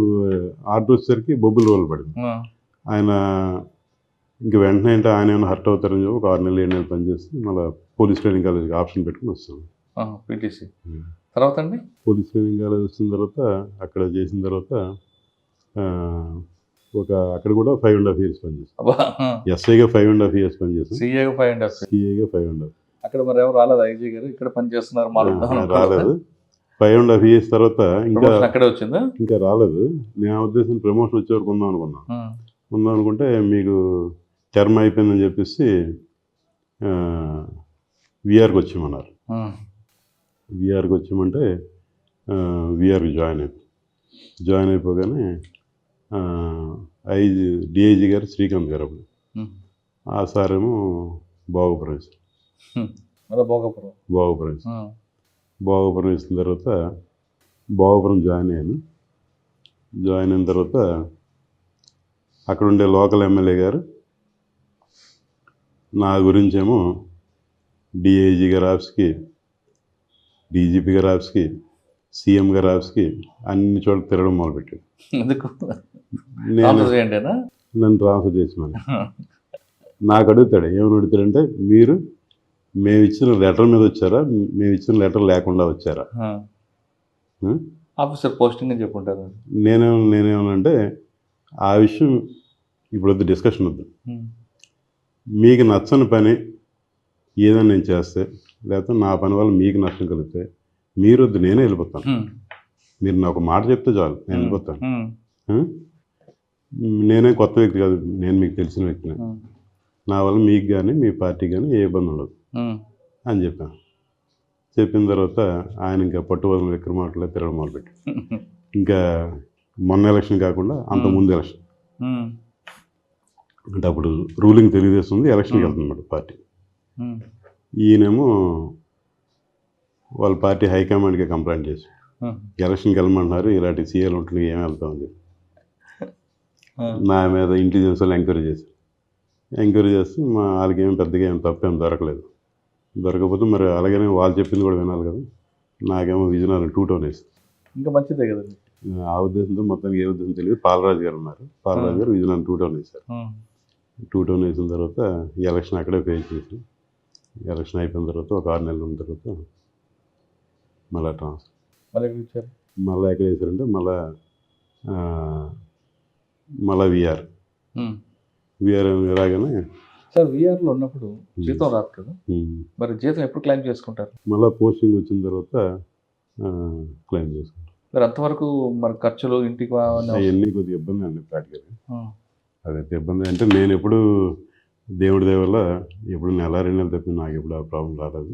ఆర్డర్ వచ్చేసరికి బొబ్బిలి రోజులు పడింది. ఆయన ఇంక వెంటనే అంటే ఆయన ఏమైనా హర్ట్ అవుతారని చెప్పి ఒక 6 నెలలు 7 నెలలు పనిచేసి మళ్ళీ పోలీస్ ట్రైనింగ్ కాలేజ్కి ఆప్షన్ పెట్టుకుని వస్తాను. పీటీసీ తర్వాత అండి పోలీస్ ట్రైనింగ్ కాలేజ్ వచ్చిన తర్వాత అక్కడ చేసిన తర్వాత అక్కడ కూడా 5.5 years పనిచేస్తాను. ఎస్ఐగా 5.5 years పనిచేస్తాను. సిఏగా 5.5 అక్కడ మరి ఎవరు రాలేదు? ఐజీ గారు ఇక్కడ పని చేస్తున్నారు రాలేదు. 5.5 years తర్వాత ఇంకా అక్కడే వచ్చిందా? ఇంకా రాలేదు. నేను ఉద్దేశం ప్రమోషన్ వచ్చే వరకు ఉందాం అనుకుంటే మీకు టర్మ్ అయిపోయిందని చెప్పేసి విఆర్కి వచ్చామన్నారు. విఆర్కి వచ్చామంటే విఆర్కి జాయిన్ అయిపోగానే డిఐజీ గారు శ్రీకాంత్ గారు అప్పుడు ఆ సార్ ఏమో భోగపురం వేసిన తర్వాత భోగపురం జాయిన్ అయిన తర్వాత అక్కడ ఉండే లోకల్ ఎమ్మెల్యే గారు నా గురించేమో డిఐజీ గారి ఆఫీస్కి, డీజీపీ గారి ఆఫీస్కి, సీఎం గారి ఆఫీస్కి అన్ని చోట్ల తిరగడం మొదలుపెట్టాడు. నన్ను ట్రాన్స్ఫర్ చేసిమని నాకు అడుగుతాడు. ఏమని అడుగుతాడంటే, మేము ఇచ్చిన లెటర్ మీద వచ్చారా, మేము ఇచ్చిన లెటర్ లేకుండా వచ్చారా? ఆఫీసర్ పోస్టింగ్ అని చెప్పుంటారు. నేనేమనంటే ఆ విషయం ఇప్పుడు వద్దు, డిస్కషన్ వద్దు. మీకు నచ్చని పని ఏదైనా నేను చేస్తే, లేకపోతే నా పని వల్ల మీకు నష్టం కలిగితే మీరు వద్దు, నేనే వెళ్ళిపోతాను. మీరు నాకు మాట చెప్తే చాలు, నేను వెళ్ళిపోతాను. నేనే కొత్త వ్యక్తి కాదు, నేను మీకు తెలిసిన వ్యక్తిని. నా వల్ల మీకు కానీ మీ పార్టీ కానీ ఏ ఇబ్బంది ఉండదు అని చెప్పాను. చెప్పిన తర్వాత ఆయన ఇంకా పట్టువదల విక్రమాటలో తిరగడం మొదలుపెట్టాడు. ఇంకా మొన్న ఎలక్షన్ కాకుండా అంత ముందు ఎలక్షన్ అంటే అప్పుడు రూలింగ్ తెలుగుదేశం ఉంది, ఎలక్షన్కి వెళ్తుందన్నమాట పార్టీ. ఈయనేమో వాళ్ళ పార్టీ హైకమాండ్కి కంప్లైంట్ చేసి ఎలక్షన్కి వెళ్ళమంటున్నారు, ఇలాంటి సీఎలు ఉంటున్నాయి, ఏమి వెళ్తామని చెప్పి నా మీద ఇంటెలిజెన్స్ వాళ్ళు ఎంక్వైరీ చేస్తే వాళ్ళకి ఏం పెద్దగా ఏం తప్పేం దొరకకపోతే మరి అలాగనే వాళ్ళు చెప్పింది కూడా వినాలి కదా. నాకేమో విజయనగరం 2 town వేసి ఇంకా మంచిదే కదండి. ఆ ఉద్దేశంతో మొత్తానికి ఏ ఉద్దేశం తెలియదు. పాలరాజు గారు ఉన్నారు, పాలరాజు గారు విజయనగరం 2 town వేశారు. 2 town వేసిన తర్వాత ఎలక్షన్ అక్కడే ఫేస్ చేసి, ఎలక్షన్ అయిపోయిన తర్వాత ఒక 6 నెలలు ఉన్న తర్వాత మళ్ళీ ట్రాన్స్ఫర్. మళ్ళీ ఎక్కడ వేశారంటే మళ్ళీ విఆర్ రాగానే సార్ విఆర్లో ఉన్నప్పుడు జీతం రాదు కదా, మరి జీతం ఎప్పుడు క్లెయిమ్ చేసుకుంటారు? మళ్ళీ పోస్టింగ్ వచ్చిన తర్వాత క్లెయిమ్ చేసుకుంటారు. మరి అంతవరకు మరి ఖర్చులు ఇంటికి అవన్నీ కొద్దిగా ఇబ్బంది అండి ప్రాక్టికల్గా. అదైతే ఇబ్బంది అంటే నేను ఎప్పుడు దేవుడి దయ వల్ల ఎప్పుడు నెల 2 నెలలు తప్పి నాకు ఎప్పుడు ఆ ప్రాబ్లం రాలేదు.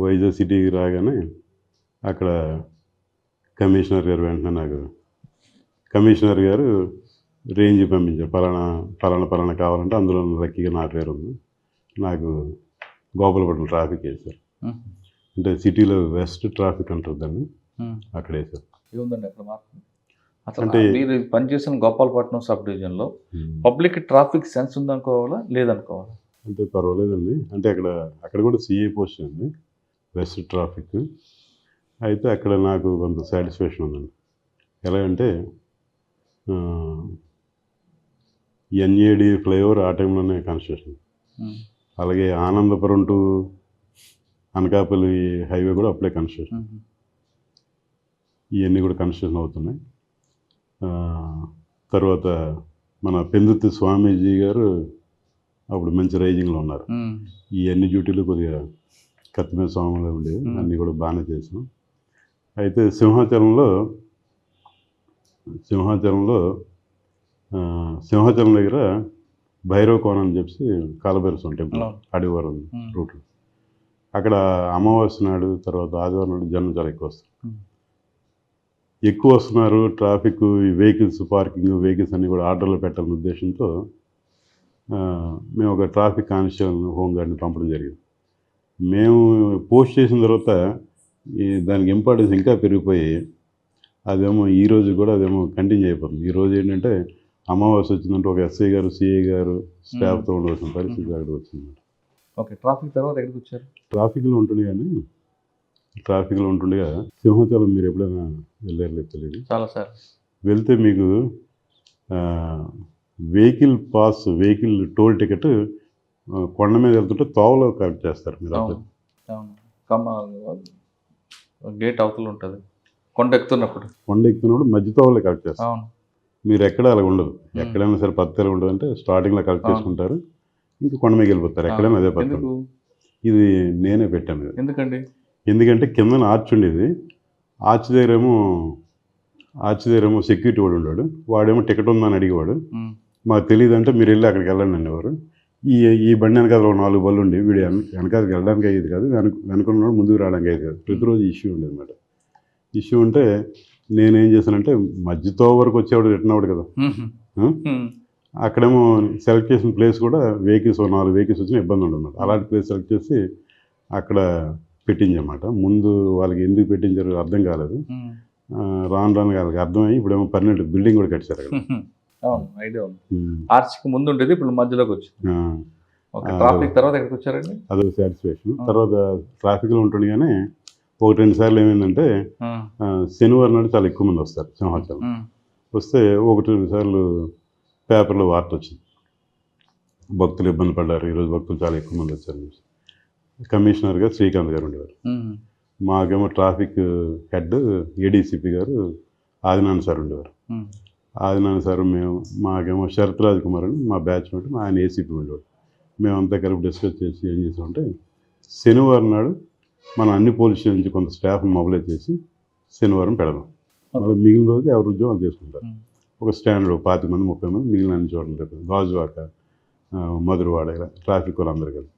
వైజాగ్ సిటీకి రాగానే అక్కడ కమిషనర్ గారు వెంటనే నాకు కమిషనర్ గారు రేంజ్ పంపించారు. పలానా కావాలంటే అందులో లక్కీగా నా పేరు ఉంది. నాకు గోపాలపట్నం ట్రాఫిక్ వేశారు. అంటే సిటీలో వెస్ట్ ట్రాఫిక్ అంటారు దాన్ని, అక్కడ వేశారు. అంటే మీరు పనిచేసిన గోపాలపట్నం సబ్ డివిజన్లో పబ్లిక్ ట్రాఫిక్ సెన్స్ ఉందనుకోవాలా లేదనుకోవాలా? అంటే పర్వాలేదండి. అంటే అక్కడ కూడా సిఐ పోస్ట్ అండి, వెస్ట్ ట్రాఫిక్. అయితే అక్కడ నాకు కొంత సాటిస్ఫాక్షన్ ఉందండి. ఎలాగంటే ఎన్ఏడి ఫ్లైఓవర్ ఆ టైంలోనే కన్స్ట్రక్షన్, అలాగే ఆనందపురం టు అనకాపల్లి హైవే కూడా అప్పుడే కన్స్ట్రక్షన్. ఇవన్నీ కూడా కన్స్ట్రక్షన్ అవుతున్నాయి. తర్వాత మన పెందుర్తి స్వామీజీ గారు అప్పుడు మంచి రైజింగ్లో ఉన్నారు. ఈ అన్ని డ్యూటీలు కొద్దిగా కత్తిమీద స్వామిలో ఉండేవి, అన్నీ కూడా బాగానే చేసాం. అయితే సింహాచలంలో సింహాచలం దగ్గర భైరవ కోన అని చెప్పి కాలభైరవ స్వామి టెంపుల్ అడివారం రూట్. అక్కడ అమావాస్య నాడు తర్వాత ఆదివారం నాడు జనం చాలా ఎక్కువ వస్తున్నారు. ట్రాఫిక్, ఈ వెహికల్స్ పార్కింగ్, వెహికల్స్ అన్నీ కూడా ఆర్డర్లో పెట్టాలనే ఉద్దేశంతో మేము ఒక ట్రాఫిక్ కానిస్టేబుల్ హోంగార్డ్ని పంపడం జరిగింది. మేము పోస్ట్ చేసిన తర్వాత దానికి ఇంపార్టెన్స్ ఇంకా పెరిగిపోయి అదేమో ఈరోజు కూడా అదేమో కంటిన్యూ అయిపోతుంది. ఈరోజు ఏంటంటే అమావాస్య వచ్చిందంటే ఒక ఎస్ఐ గారు, సిఐ గారు స్టాఫ్తో ఉండవలసిన పరిస్థితి అక్కడ వచ్చింది. ఓకే, ట్రాఫిక్ తర్వాత ఎక్కడికి వచ్చారు? ట్రాఫిక్లో ఉంటుండగా సింహాచలం మీరు ఎప్పుడైనా వెళ్ళారు తెలియదు. చాలా సార్. వెళ్తే మీకు వెహికల్ టోల్ టికెట్ కొండ మీద వెళ్తుంటే తోవలో కలెక్ట్ చేస్తారు. మీరు గేట్ అవతల ఉంటుంది. కొండ ఎక్కుతున్నప్పుడు మధ్య తోవలో కలెక్ట్ చేస్తారు. మీరు ఎక్కడ అలా ఉండదు. ఎక్కడైనా సరే పద్ధతిలో ఉండదు. అంటే స్టార్టింగ్లో కలెక్ట్ చేసుకుంటారు, ఇంకా కొండ మీద వెళ్ళిపోతారు. ఎక్కడైనా అదే పద్ధతి. ఇది నేనే పెట్టాను. ఎందుకంటే కింద ఆర్చ్ ఉండేది. ఆర్చ్ దగ్గరేమో సెక్యూరిటీ వాడు ఉన్నాడు. వాడేమో టికెట్ ఉందని అడిగేవాడు. మాకు తెలియదు అంటే మీరు వెళ్ళి అక్కడికి వెళ్ళండి అనేవారు. ఈ బండి వెనకాల 4 బళ్ళు ఉండి వీడు వెనకాలకి వెళ్ళడానికి అయ్యేది కాదు, వెనకున్నాడు ముందుకు రావడానికి అయ్యేది కాదు. ప్రతిరోజు ఇష్యూ ఉండేది అన్నమాట. ఇష్యూ ఉంటే నేనేం చేశానంటే మధ్యతో వరకు వచ్చేవాడు రిటర్న్ అవ్వడు కదా, అక్కడేమో సెలెక్ట్ చేసిన ప్లేస్ కూడా వెహికల్స్ 4 వెహికల్స్ వచ్చిన ఇబ్బంది ఉండదు అన్నమాట. అలాంటి ప్లేస్ సెలెక్ట్ చేసి అక్కడ పెట్టించమాట. ముందు వాళ్ళకి ఎందుకు పెట్టించారు అర్థం కాలేదు. రాను వాళ్ళకి అర్థమయ్యి ఇప్పుడేమో పర్మనెంట్ బిల్డింగ్ కూడా కట్టారు అక్కడ. ఐడియా ఉంది. ఆర్చ్కి ముందు ఉండేది, ఇప్పుడు మధ్యలోకి వచ్చింది. ట్రాఫిక్ తర్వాత ఎక్కడికి వచ్చారండి? అదొక సాటిస్ఫాక్షన్. తర్వాత ట్రాఫిక్లో ఉంటుండగానే 1-2 సార్లు ఏమైందంటే శనివారం నాడు చాలా ఎక్కువ మంది వస్తారు సింహాచలం. వస్తే 1-2 సార్లు పేపర్లో వార్త వచ్చింది, భక్తులు ఇబ్బంది పడ్డారు, ఈరోజు భక్తులు చాలా ఎక్కువ మంది వచ్చారు. కమిషనర్గా శ్రీకాంత్ గారు ఉండేవారు. మాకేమో ట్రాఫిక్ హెడ్ ఏడీసీపీ గారు ఆదినారాయణ సార్ ఉండేవారు. ఆదినారాయణ సార్ మాకేమో శరత్ రాజ్ కుమార్ అని మా బ్యాచ్ ఉంటే ఆయన ఏసీపీ ఉండేవాడు. మేమంతా కలిపి డిస్కస్ చేసి ఏం చేసామంటే శనివారం నాడు మనం అన్ని పోలీస్ స్టేషన్ నుంచి కొంత స్టాఫ్ మొబైలైజ్ చేసి శనివారం పెడదాం. మళ్ళీ మిగిలిన రోజు ఎవరి ఉద్యోగాలు చేసుకుంటారు. ఒక స్టాండర్డ్ 25 మంది 30 మంది మిగిలిన అన్ని చోట్ల ఉంటుంది. గాజువాక, మధురవాడ, ఇలా ట్రాఫిక్ వాళ్ళు అందరు కలిసి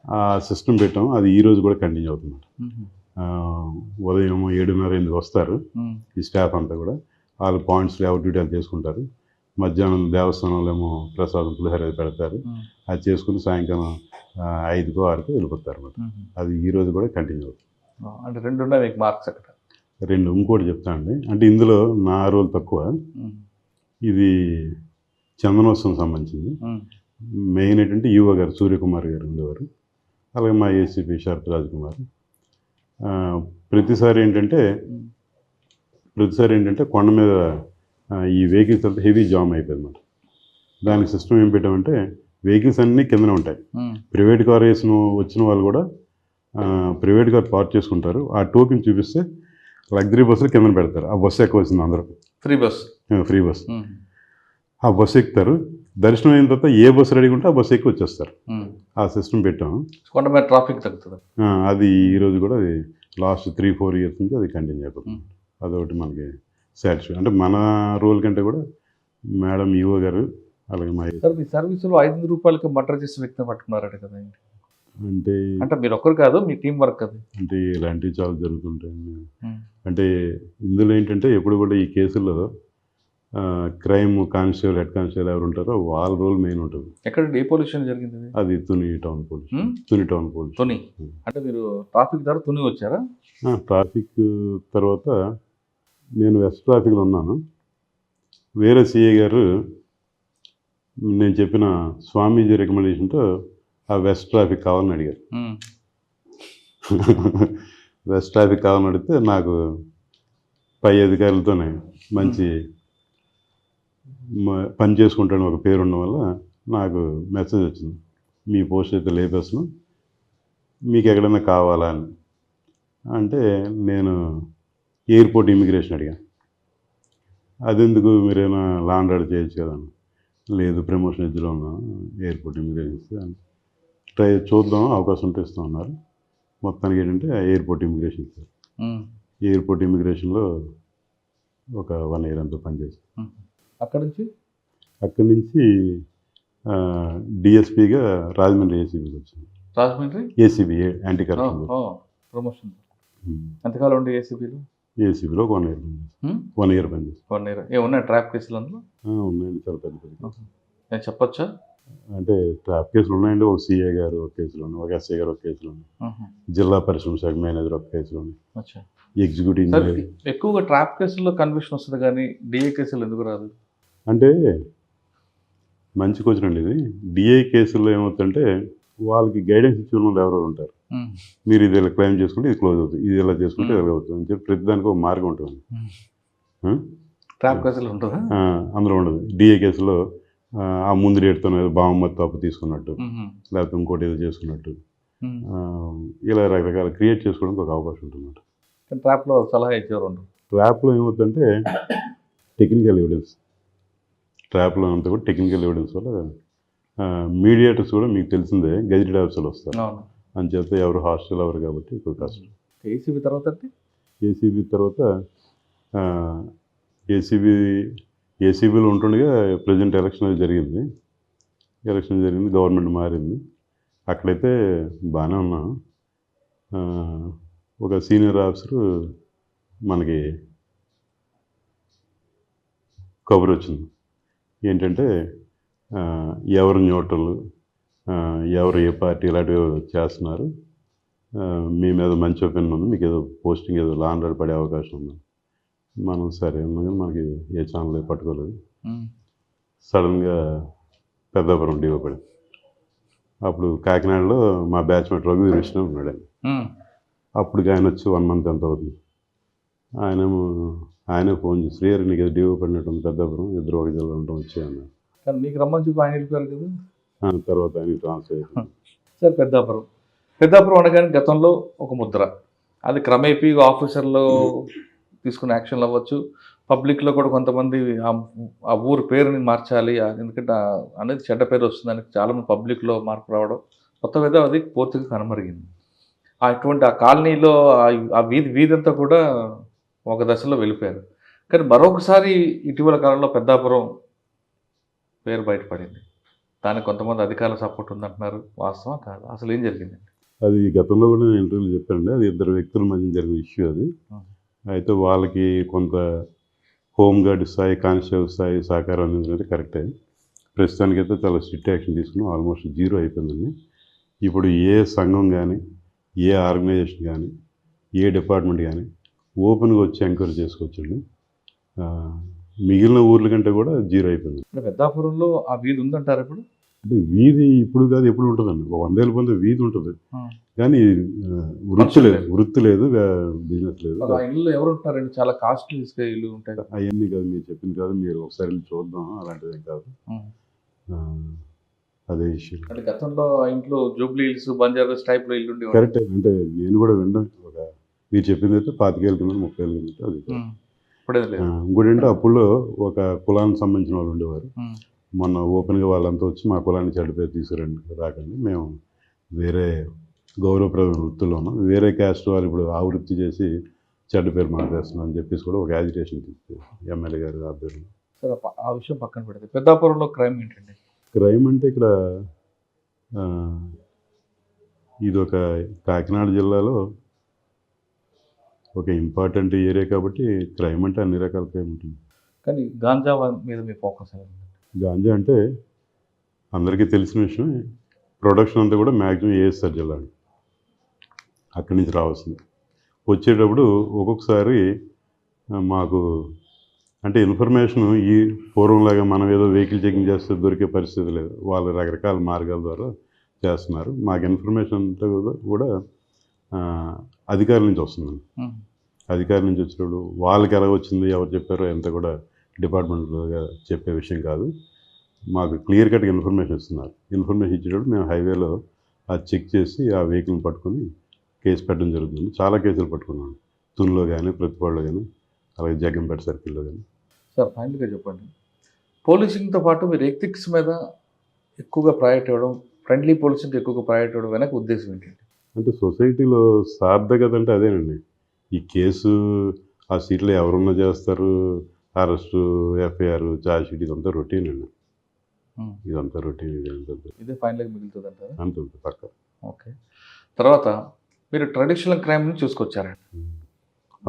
ఆ సిస్టమ్ పెట్టాం. అది ఈరోజు కూడా కంటిన్యూ అవుతుంది. ఉదయం 7:30-8 వస్తారు ఈ స్టాఫ్ అంతా కూడా. వాళ్ళు పాయింట్స్లో ఎవరి డ్యూటీలు చేసుకుంటారు. మధ్యాహ్నం దేవస్థానంలో ఏమో ప్రసాదం పులిహోర పెడతారు. అది చేసుకుని సాయంకాలం 5కో 6కో వెళ్ళిపోతారు అన్నమాట. అది ఈరోజు కూడా కంటిన్యూ అవుతుంది. అంటే 2 ఉన్నాయి మీకు మార్క్స్ అక్కడ. 2 ఇంకోటి చెప్తానండి. అంటే ఇందులో నా రోల్ తక్కువ. ఇది చందనోత్సవం సంబంధించింది. మెయిన్ ఏంటంటే ఈవో గారు సూర్యకుమార్ గారు ఉండేవారు. అలాగే మా ఏసీపీ శరత్ రాజ్ కుమార్. ప్రతిసారి ఏంటంటే కొండ మీద ఈ వెహికల్స్ అంతా హెవీ జామ్ అయిపోయింది అన్నమాట. దానికి సిస్టమ్ ఏం పెట్టామంటే వెహికల్స్ అన్నీ కిందనే ఉంటాయి. ప్రైవేట్ కార్ వచ్చిన వాళ్ళు కూడా ప్రైవేట్ కార్ పార్క్ చేసుకుంటారు. ఆ టోకెన్ చూపిస్తే లగ్జరీ బస్సులు కింద పెడతారు. ఆ బస్సు ఎక్కవలసింది అందరూ. Free bus. ఆ బస్సు ఎక్కుతారు. దర్శనం అయిన తర్వాత ఏ బస్సు రెడీ ఉంటే ఆ బస్సు ఎక్కి వచ్చేస్తారు. ఆ సిస్టమ్ పెట్టాము. కొండ మీద ట్రాఫిక్ తగ్గుతుంది. అది ఈరోజు కూడా అది లాస్ట్ 3-4 ఇయర్స్ నుంచి అది కంటిన్యూ అయిపోతుంది. అదొకటి మనకి సాటిస్ఫై. అంటే మన రోల్ కంటే కూడా మేడం ఈవో గారు అలాగే మా మీ సర్వీసులో 500 రూపాయలకి మర్డర్ చేసిన వ్యక్తిని పట్టుకున్నారట కదా. అంటే మీరు ఒక్కరు కాదు, మీ టీం వర్క్ అది. అంటే ఇలాంటివి చాలా జరుగుతుంటాయి. అంటే ఇందులో ఏంటంటే ఎప్పుడు కూడా ఈ కేసుల్లో క్రైమ్ కానిస్టేబుల్, హెడ్ కానిస్టేబుల్ ఎవరు ఉంటారో వాళ్ళ రోల్ మెయిన్ ఉంటుంది. ఎక్కడండి, ఏ పోలీస్ స్టేషన్ జరిగింది? అది తుని టౌన్ పోలీస్. తుని. అంటే మీరు ట్రాఫిక్ ద్వారా తుని వచ్చారా? ట్రాఫిక్ తర్వాత నేను వెస్ట్ ట్రాఫిక్లో ఉన్నాను. వేరే సిఐ గారు నేను చెప్పిన స్వామీజీ రికమెండేషన్తో ఆ వెస్ట్ ట్రాఫిక్ కావాలని అడిగారు. వెస్ట్ ట్రాఫిక్ కావాలని అడిగితే నాకు పై అధికారులతోనే మంచి పని చేసుకుంటాను ఒక పేరు ఉండడం వల్ల నాకు మెసేజ్ వచ్చింది, మీ పోస్ట్ అయితే లేపేస్తాను, మీకు ఎక్కడైనా కావాలా అని. అంటే నేను ఎయిర్పోర్ట్ ఇమిగ్రేషన్ అడిగాను. అదెందుకు, మీరేమైనా లా అండ్ ఆర్డర్ చేయొచ్చు కదా. లేదు ప్రమోషన్ ఎడ్జ్లో ఉన్నాను ఎయిర్పోర్ట్ ఇమిగ్రేషన్ ట్రై చూద్దాం అవకాశం ఉంటే ఇస్తాం అన్నారు. మొత్తానికి ఏంటంటే ఎయిర్పోర్ట్ ఇమిగ్రేషన్ ఇచ్చారు. ఎయిర్పోర్ట్ ఇమిగ్రేషన్లో ఒక 1 year అంతా పనిచేస్తాను. అక్కడ నుంచి అక్కడి నుంచి డిఎస్పీగా రాజమండ్రి ఏసీబీకి వచ్చాను. Rajahmundry ACB anti corruption promotion ఎంతకాలం ఉండి ఏసీబీలో? ఏసీబీలో 1 year పనిచేస్తాను. 1 year పనిచేస్తాను. 1 year. ఏమన్నా ట్రాప్ కేసులు అందులో ఉన్నాయండి, చాలా పెద్ద పెద్ద. నేను చెప్పొచ్చా? అంటే ట్రాప్ కేసులు ఉన్నాయండి. ఒక సిఏ గారు ఒక కేసులో ఉన్నాయి, ఒక ఎస్ఐ గారు ఒక కేసులో ఉన్నాయి, జిల్లా పరిశ్రమ శాఖ మేనేజర్ ఒక కేసులో ఉన్నాయి, ఎగ్జిక్యూటివ్ ఇంజనీర్. ఎక్కువగా ట్రాప్ కేసుల్లో కన్విక్షన్ వస్తుంది కానీ డిఏ కేసులు ఎందుకు రాదు? అంటే మంచి క్వశ్చన్ అండి ఇది. డిఐ కేసుల్లో ఏమవుతుందంటే వాళ్ళకి గైడెన్స్ ఇచ్చిన వాళ్ళు ఎవరెవరు ఉంటారు. మీరు ఇది ఇలా క్లెయిమ్ చేసుకుంటే ఇది క్లోజ్ అవుతుంది, ఇది ఇలా చేసుకుంటే ఇలా అవుతుంది అని చెప్పి ప్రతి దానికి ఒక మార్గం ఉంటుంది. ట్రాప్ కేసులు ఉంటుందా? అందులో ఉండదు. డిఐ కేసులో ఆ ముందు రేటుతో బావమత్తు అప్పు తీసుకున్నట్టు, లేకపోతే ఇంకోటి ఏదో చేసుకున్నట్టు, ఇలా రకరకాల క్రియేట్ చేసుకోవడానికి ఒక అవకాశం ఉంటుంది. ట్రాప్లో సలహా ఇచ్చేవారు. ట్రాప్లో ఏమవుతుందంటే టెక్నికల్ ఎవిడెన్స్, ట్రాప్లో అంతా కూడా టెక్నికల్ ఎవిడెన్స్ వల్ల మీడియేటర్స్ కూడా మీకు తెలిసిందే గెజిటెడ్ ఆఫీసర్లు వస్తారు అని చెప్తే ఎవరు హాస్టల్ ఎవరు కాబట్టి ఎక్కువ కష్టం. ఏసీబీ తర్వాత ఏసీబీ తర్వాత ఏసీబీలో ఉంటుండగా ప్రజెంట్ ఎలక్షన్ జరిగింది, గవర్నమెంట్ మారింది. అక్కడైతే బాగానే ఉన్నాం. ఒక సీనియర్ ఆఫీసరు మనకి కబురు వచ్చింది ఏంటంటే ఎవరు న్యూట్రల్, ఎవరు ఏ పార్టీ ఇలాంటివి చేస్తున్నారు, మీ మీద మంచి ఒపీనియన్ ఉంది, మీకు ఏదో పోస్టింగ్ ఏదో లా అండ్ ఆర్డర్ పడే అవకాశం ఉంది. మనం సరే కానీ మనకి ఏ ఛానల్ పట్టుకోలేదు. సడన్గా పెద్దాపురం డివో పడింది. అప్పుడు కాకినాడలో మా బ్యాచ్మేట్ రఘువీర్ విష్ణు ఉన్నాడు. అప్పుడు ఆయన వచ్చి 1 month ఎంత అవుతుంది, ఆయనే ఫోన్ చేసి శ్రీహరి నీకు ఏదో డివో పడినట్టుంది పెద్దాపురం, ఇద్దరు ఒక జిల్లా ఉండడం వచ్చాయన్నారు. కానీ మీకు రమ్మని చెప్పి ఆయన వెళ్ళిపోయారు కదా. తర్వాత ఆయన ట్రాన్స్ఫర్ అయిపోయింది. సార్ పెద్దాపురం అనగానే గతంలో ఒక ముద్ర, అది క్రమేపీ ఆఫీసర్లో తీసుకునే యాక్షన్లు అవ్వచ్చు, పబ్లిక్లో కూడా కొంతమంది ఆ ఊరు పేరుని మార్చాలి ఎందుకంటే అనేది చెడ్డ పేరు వస్తుందని చాలామంది పబ్లిక్లో మార్పు రావడం, కొత్త విధం అది పూర్తిగా కనుమరిగింది. అటువంటి ఆ కాలనీలో ఆ వీధి అంతా కూడా ఒక దశలో వెళ్ళిపోయారు. కానీ మరొకసారి ఇటీవల కాలంలో పెద్దాపురం పేరు బయటపడింది. దానికి కొంతమంది అధికారుల సపోర్ట్ ఉందంటున్నారు, వాస్తవం కాదు? అసలు ఏం జరిగిందండి? అది గతంలో కూడా నేను ఇంటర్వ్యూలో చెప్పానండి. అది 2 వ్యక్తుల మధ్య జరిగిన ఇష్యూ అది. అయితే వాళ్ళకి కొంత హోంగార్డ్ స్థాయి, కానిస్టేబుల్ స్థాయి సహకారం అందించినది కరెక్టే. ప్రస్తుతానికైతే చాలా స్ట్రిక్ట్ యాక్షన్ తీసుకున్నాం. ఆల్మోస్ట్ 0 అయిపోయిందండి. ఇప్పుడు ఏ సంఘం కానీ, ఏ ఆర్గనైజేషన్ కానీ, ఏ డిపార్ట్మెంట్ కానీ ఓపెన్గా వచ్చి ఎంక్వైరీ చేసుకోవచ్చండి. మిగిలిన ఊర్ల కంటే కూడా 0 అయిపోయింది. పెద్దాపురంలో ఆ వీధి ఉందంటారు ఇప్పుడు? అంటే వీధి ఇప్పుడు కాదు, ఎప్పుడు ఉంటుందండి. 100 ఏళ్ళ పొందే వీధి ఉంటుంది, కానీ వృత్తి లేదు, బిజినెస్ లేదు. ఇల్లు ఎవరు ఉంటారండి? చాలా కాస్ట్లీ ఇల్లు ఉంటాయి. అవన్నీ కాదు, మీరు చెప్పింది కాదు, మీరు ఒకసారి వెళ్ళి చూద్దాం, అలాంటిది కాదు. అదే ఇష్యూ. అంటే గతంలో ఆ ఇంట్లో జూబ్లీ హిల్స్, బంజారాస్ టైప్లో ఇల్లు ఉండేవి. కరెక్ట్. అంటే నేను కూడా విన్నాం. మీరు చెప్పింది అయితే 25 ఏళ్ళ కింద, 30 ఏళ్ళ కింద అది. ఇంకోటి అంటే అప్పుడు ఒక కులానికి సంబంధించిన వాళ్ళు ఉండేవారు. మొన్న ఓపెన్గా వాళ్ళంతా వచ్చి మా కులాన్ని చెడ్డ పేరు తీసుకురండి, రాకండి, మేము వేరే గౌరవప్రదమైన వృత్తుల్లో ఉన్నాం, వేరే క్యాస్ట్ వాళ్ళు ఇప్పుడు ఆ వృత్తి చేసి చెడ్డ పేరు మాట్లాడుతున్నాం అని చెప్పేసి కూడా ఒక యాజిటేషన్ తీసుకు ఎమ్మెల్యే గారు ఆధ్వర్యంలో. సరే, ఆ విషయం పక్కన పెడితే పెద్దాపురంలో క్రైమ్ ఏంటండి? క్రైమ్ అంటే ఇక్కడ ఇది ఒక కాకినాడ జిల్లాలో ఒక ఇంపార్టెంట్ ఏరియా కాబట్టి క్రైమ్ అంటే అన్ని రకాల క్రైమ్ ఉంటుంది. కానీ గాంజా మీద మీ ఫోకస్ ఏంటి? గాంజా అంటే అందరికీ తెలిసిన విషయం. ప్రొడక్షన్ అంతా కూడా మ్యాక్సిమం ఏఎస్ఆర్ జిల్లా, అక్కడి నుంచి రావాల్సింది. వచ్చేటప్పుడు ఒక్కొక్కసారి మాకు అంటే ఇన్ఫర్మేషన్ ఈ పూర్వంలాగా మనం ఏదో వెహికల్ చెకింగ్ చేస్తే దొరికే పరిస్థితి లేదు. వాళ్ళు రకరకాల మార్గాల ద్వారా చేస్తున్నారు. మాకు ఇన్ఫర్మేషన్ అంతా కూడా అధికారుల నుంచి వస్తుందండి. అధికారుల నుంచి వచ్చినప్పుడు వాళ్ళకి ఎలా వచ్చింది, ఎవరు చెప్పారో ఎంత కూడా డిపార్ట్మెంట్గా చెప్పే విషయం కాదు. మాకు క్లియర్ కట్గా ఇన్ఫర్మేషన్ ఇస్తున్నారు. ఇన్ఫర్మేషన్ ఇచ్చేటప్పుడు మేము హైవేలో అది చెక్ చేసి ఆ వెహికల్ని పట్టుకొని కేసు పెట్టడం జరుగుతుంది. చాలా కేసులు పట్టుకున్నాను, తునిలో కానీ, ప్రతిపాడులో కానీ, అలాగే జగ్గంపేట సర్కిల్లో కానీ. సార్, ఫైనల్గా చెప్పండి, పోలీసింగ్తో పాటు మీరు ఎథిక్స్ మీద ఎక్కువగా ప్రయారిటీ ఇవ్వడం, ఫ్రెండ్లీ పోలీసింగ్కి ఎక్కువగా ప్రయారిటీ ఇవ్వడం వెనక ఉద్దేశం ఏంటి? అంటే సొసైటీలో సార్థకత అంటే అదేనండి. ఈ కేసు ఆ సీట్లో ఎవరున్నా చేస్తారు, అరెస్టు, ఎఫ్ఐఆర్, ఛార్జ్ షీట్ ఇదంతా రొటీన్ అండి. ఇదంతా రొటీన్, ఇదే ఫైనల్గా మిగులుతుంది అంటారా? అంత పక్క. ఓకే. తర్వాత మీరు ట్రెడిషనల్ క్రైమ్ని చూసుకొచ్చారండి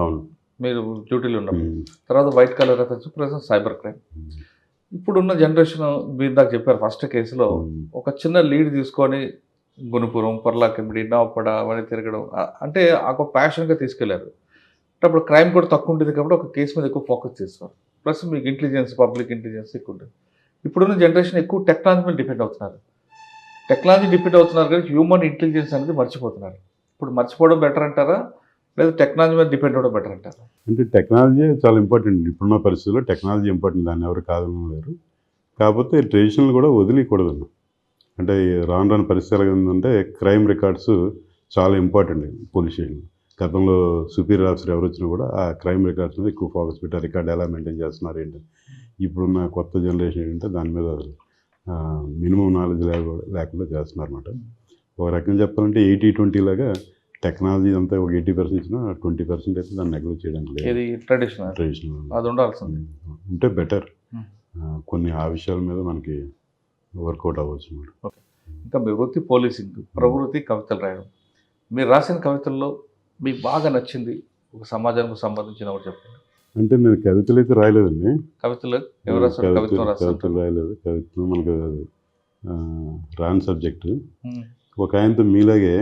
అవును. మీరు డ్యూటీలో ఉన్నప్పుడు. తర్వాత white colour offence, plus cyber crime. ఇప్పుడున్న జనరేషన్ మీరు దాకా చెప్పారు ఫస్ట్ కేసులో ఒక చిన్న లీడ్ తీసుకొని గుణపురం, పర్లాకిమిడి, నవపడ అవన్నీ తిరగడం, అంటే ఒక ప్యాషన్గా తీసుకెళ్లారు. అప్పుడు క్రైమ్ కూడా తక్కువ ఉంటుంది కాబట్టి ఒక కేసు మీద ఎక్కువ ఫోకస్ చేస్తారు. ప్లస్ మీకు ఇంటెలిజెన్స్, పబ్లిక్ ఇంటెలిజెన్స్ ఎక్కువ ఉంటుంది. ఇప్పుడున్న జనరేషన్ ఎక్కువ టెక్నాలజీ మీద డిపెండ్ అవుతున్నారు. టెక్నాలజీ డిపెండ్ అవుతున్నారు కానీ హ్యూమన్ ఇంటెలిజెన్స్ అనేది మర్చిపోతున్నారు. ఇప్పుడు మర్చిపోవడం బెటర్ అంటారా, లేదా టెక్నాలజీ మీద డిపెండ్ అవ్వడం బెటర్ అంటారా? అంటే టెక్నాలజీ చాలా ఇంపార్టెంట్. ఇప్పుడున్న పరిస్థితుల్లో టెక్నాలజీ ఇంపార్టెంట్, దాన్ని ఎవరు కాదని లేరు. కాకపోతే ట్రెడిషనల్ కూడా వదిలేయకూడదు. అంటే రాను రాను పరిస్థితులు ఏంటంటే క్రైమ్ రికార్డ్స్ చాలా ఇంపార్టెంట్ పోలీస్ స్టేషన్. గతంలో సుపీరియర్ ఆఫీసర్ ఎవరు వచ్చినా కూడా ఆ క్రైమ్ రికార్డ్స్ మీద ఎక్కువ ఫోకస్ పెట్టారు. రికార్డ్ ఎలా మెయింటైన్ చేస్తున్నారు ఏంటి. ఇప్పుడున్న కొత్త జనరేషన్ ఏంటంటే దాని మీద మినిమం నాలెడ్జ్ లేకుండా చేస్తున్నారు అన్నమాట. ఒక రకంగా చెప్పాలంటే 80-20 లాగా టెక్నాలజీ అంతా ఒక 80% ఇచ్చినా 20% అయితే దాన్ని నెగ్లెక్ట్ చేయడానికి లేదు. ట్రెడిషనల్ అది ఉండాల్సింది ఉంటే బెటర్. కొన్ని ఆ విషయాల మీద మనకి వర్కౌట్ అవ్వచ్చు అన్నమాట. ఓకే. ఇంకా మీ వృత్తి పోలీసింగ్, ప్రవృత్తి కవితలు రాయడం. మీరు రాసిన కవితల్లో మీకు బాగా నచ్చింది ఒక సమాజానికి సంబంధించిన ఒకటి చెప్పండి. అంటే నేను కవితలు అయితే రాయలేదండి. కవితలు ఎవరు రాస్తారు? కవితలు రాయలేదు. కవితలు మనకు రాని సబ్జెక్టు. ఒక ఆయనతో మీలాగే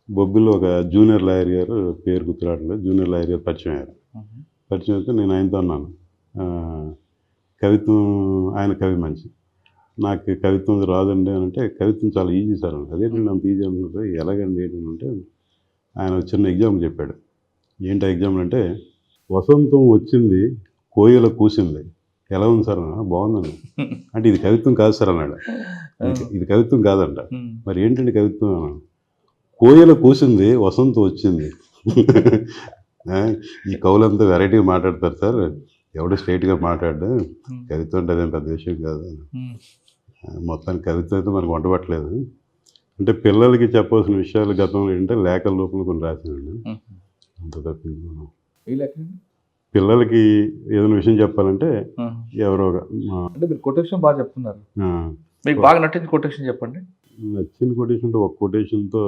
బొబ్బిల్లో ఒక జూనియర్ లాయర్ గారు, పేరు గుర్తురావట్లేదు, జూనియర్ లాయర్ గారు పరిచయం అయ్యారు. పరిచయం అయితే నేను ఆయనతో అన్నాను, కవిత్వం, ఆయన కవి మంచి, నాకు కవిత్వం రాదండి అని అంటే, కవిత్వం చాలా ఈజీ సార్ అని. అదేంటండి అంత ఈజీ అనుకుంటే, ఎలాగండి ఏంటంటే ఆయన చిన్న ఎగ్జాంపుల్ చెప్పాడు. ఏంటి ఎగ్జాంపుల్ అంటే, వసంతం వచ్చింది, కోయిల కూసింది, ఎలా ఉంది సార్ అన్న, బాగుందండి అంటే, ఇది కవిత్వం కాదు సార్ అన్నాడు. ఇది కవిత్వం కాదంట. మరి ఏంటండి కవిత్వం అన్నాడు. కోయిల కూసింది, వసంతం వచ్చింది. ఈ కవులంతా వెరైటీగా మాట్లాడతారు సార్, ఎవడో స్ట్రైట్గా మాట్లాడు, కవిత్వం అంటే అదేం పెద్ద విషయం కాదు. మొత్తానికి కవిత్వం అయితే మనకు వంటపట్టలేదు. అంటే పిల్లలకి చెప్పవలసిన విషయాలు గతంలో ఏంటంటే లేఖల రూపంలో కొన్ని రాశానండి. అంత తప్పింది. పిల్లలకి ఏదైనా విషయం చెప్పాలంటే ఎవరో అంటే మీరు కొటేషన్ బాగా చెప్తున్నారు. మీకు బాగా నచ్చిన కొటేషన్ చెప్పండి. నచ్చిన కొటేషన్ అంటే ఒక కొటేషన్తో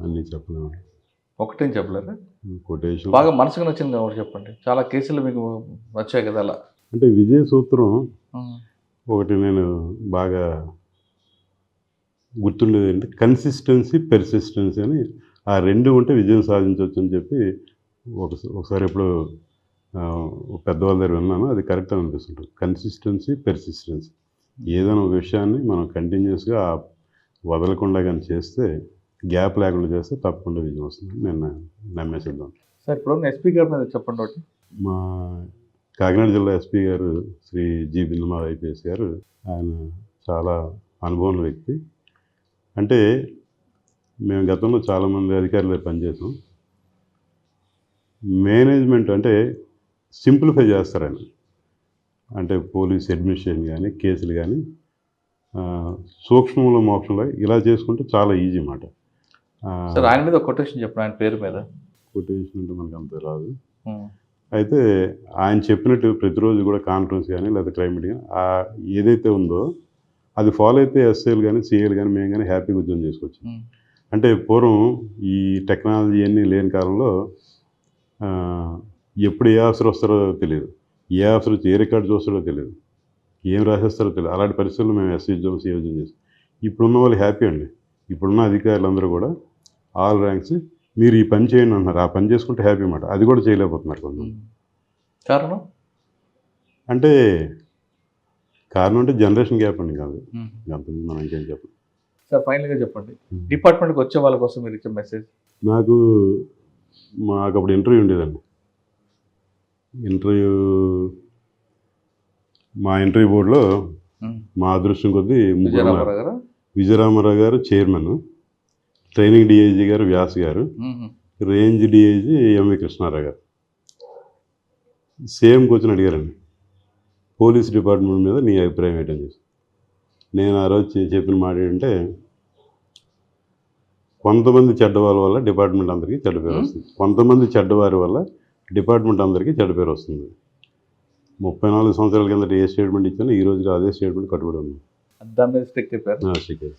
అన్నీ చెప్పలేము. ఒకటేం చెప్పలేరు. కొటేషన్ బాగా మనసుకు నచ్చింది ఒకటి చెప్పండి. చాలా కేసులు మీకు వచ్చాయి కదా అలా. అంటే విజయ సూత్రం ఒకటి నేను బాగా గుర్తుండేది అంటే, కన్సిస్టెన్సీ, పెర్సిస్టెన్సీ అని, ఆ రెండు ఉంటే విజయం సాధించవచ్చు అని చెప్పి ఒకసారి ఎప్పుడు పెద్దవాళ్ళ దగ్గర విన్నాను. అది కరెక్ట్ అని అనిపిస్తుంటుంది. కన్సిస్టెన్సీ, పెర్సిస్టెన్సీ, ఏదైనా ఒక విషయాన్ని మనం కంటిన్యూస్గా వదలకుండా కానీ చేస్తే, గ్యాప్ లేకుండా చేస్తే తప్పకుండా విజయం వస్తుంది నేను నమ్మేసిద్దాం. సార్ ఇప్పుడు ఎస్పీ గారి మీద చెప్పండి ఒకటి. మా కాకినాడ జిల్లా ఎస్పీ గారు శ్రీ జి బిందుమాధవ్ ఐపీఎస్ గారు, ఆయన చాలా అనుభవం వ్యక్తి. అంటే మేము గతంలో చాలామంది అధికారులు పనిచేసాం. మేనేజ్మెంట్ అంటే సింప్లిఫై చేస్తారు ఆయన. అంటే పోలీస్ అడ్మినిస్ట్రేషన్ కానీ, కేసులు కానీ సూక్ష్మంలో మోక్షంలో ఇలా చేసుకుంటే చాలా ఈజీ అన్నమాట. సార్ ఆయన మీద కొటేషన్ చెప్పండి, ఆయన పేరు మీద. కొటేషన్ అంటే మనకు అంత రాదు. అయితే ఆయన చెప్పినట్టు ప్రతిరోజు కూడా కాన్ఫరెన్స్ కానీ లేదా క్రైమ్ మీటింగ్ ఏదైతే ఉందో అది ఫాలో అయితే ఎస్ఐలు కానీ, సిఐలు కానీ, మేము కానీ హ్యాపీగా ఉద్యోగం చేసుకోవచ్చు. అంటే పూర్వం ఈ టెక్నాలజీ అన్నీ లేని కాలంలో ఎప్పుడు ఏ ఆఫీసర్ వస్తారో తెలియదు, ఏ ఆఫీసర్ వచ్చి ఏ రికార్డు చూస్తారో తెలియదు, ఏం రాసేస్తారో తెలియదు. అలాంటి పరిస్థితుల్లో మేము ఎస్ఐ ఉద్యోగం, సిఐ ఉద్యోగం చేస్తాం. ఇప్పుడున్న వాళ్ళు హ్యాపీ అండి. ఇప్పుడున్న అధికారులందరూ కూడా ఆల్ ర్యాంక్స్, మీరు ఈ పని చేయండి అన్నారు, ఆ పని చేసుకుంటే హ్యాపీ అన్నమాట. అది కూడా చేయలేకపోతున్నారు కొంతమంది. కారణం అంటే జనరేషన్ గ్యాప్ అండి, కాదు అంతకుముందు మనం ఇంకేం చెప్పండి. సార్ ఫైనల్గా చెప్పండి, డిపార్ట్మెంట్కి వచ్చే వాళ్ళ కోసం మీరు ఇచ్చే మెసేజ్. మాకు అప్పుడు ఇంటర్వ్యూ ఉండేదండి. మా ఇంటర్వ్యూ బోర్డులో మా అదృష్టం కొద్దీ విజయరామారావు గారు చైర్మన్, ట్రైనింగ్ డిఐజీ గారు వ్యాస్ గారు, రేంజ్ డిఐజీ ఎంవి కృష్ణారావు గారు. సేమ్ క్వశ్చన్ అడిగారండి. పోలీస్ డిపార్ట్మెంట్ మీద నీ అభిప్రాయం ఏంటని చెప్పి నేను ఆ రోజు చెప్పిన మాట ఏంటంటే కొంతమంది చెడ్డవాళ్ళ వల్ల డిపార్ట్మెంట్ అందరికీ చెడ్డ పేరు వస్తుంది, కొంతమంది చెడ్డవారి వల్ల డిపార్ట్మెంట్ అందరికీ చెడ్డ పేరు వస్తుంది. 34 సంవత్సరాల కిందట ఏ స్టేట్మెంట్ ఇచ్చానో ఈ రోజుకి అదే స్టేట్మెంట్ కట్టుబడి ఉంది. దాని మీద స్ట్రిక్ట్ చెప్పారు.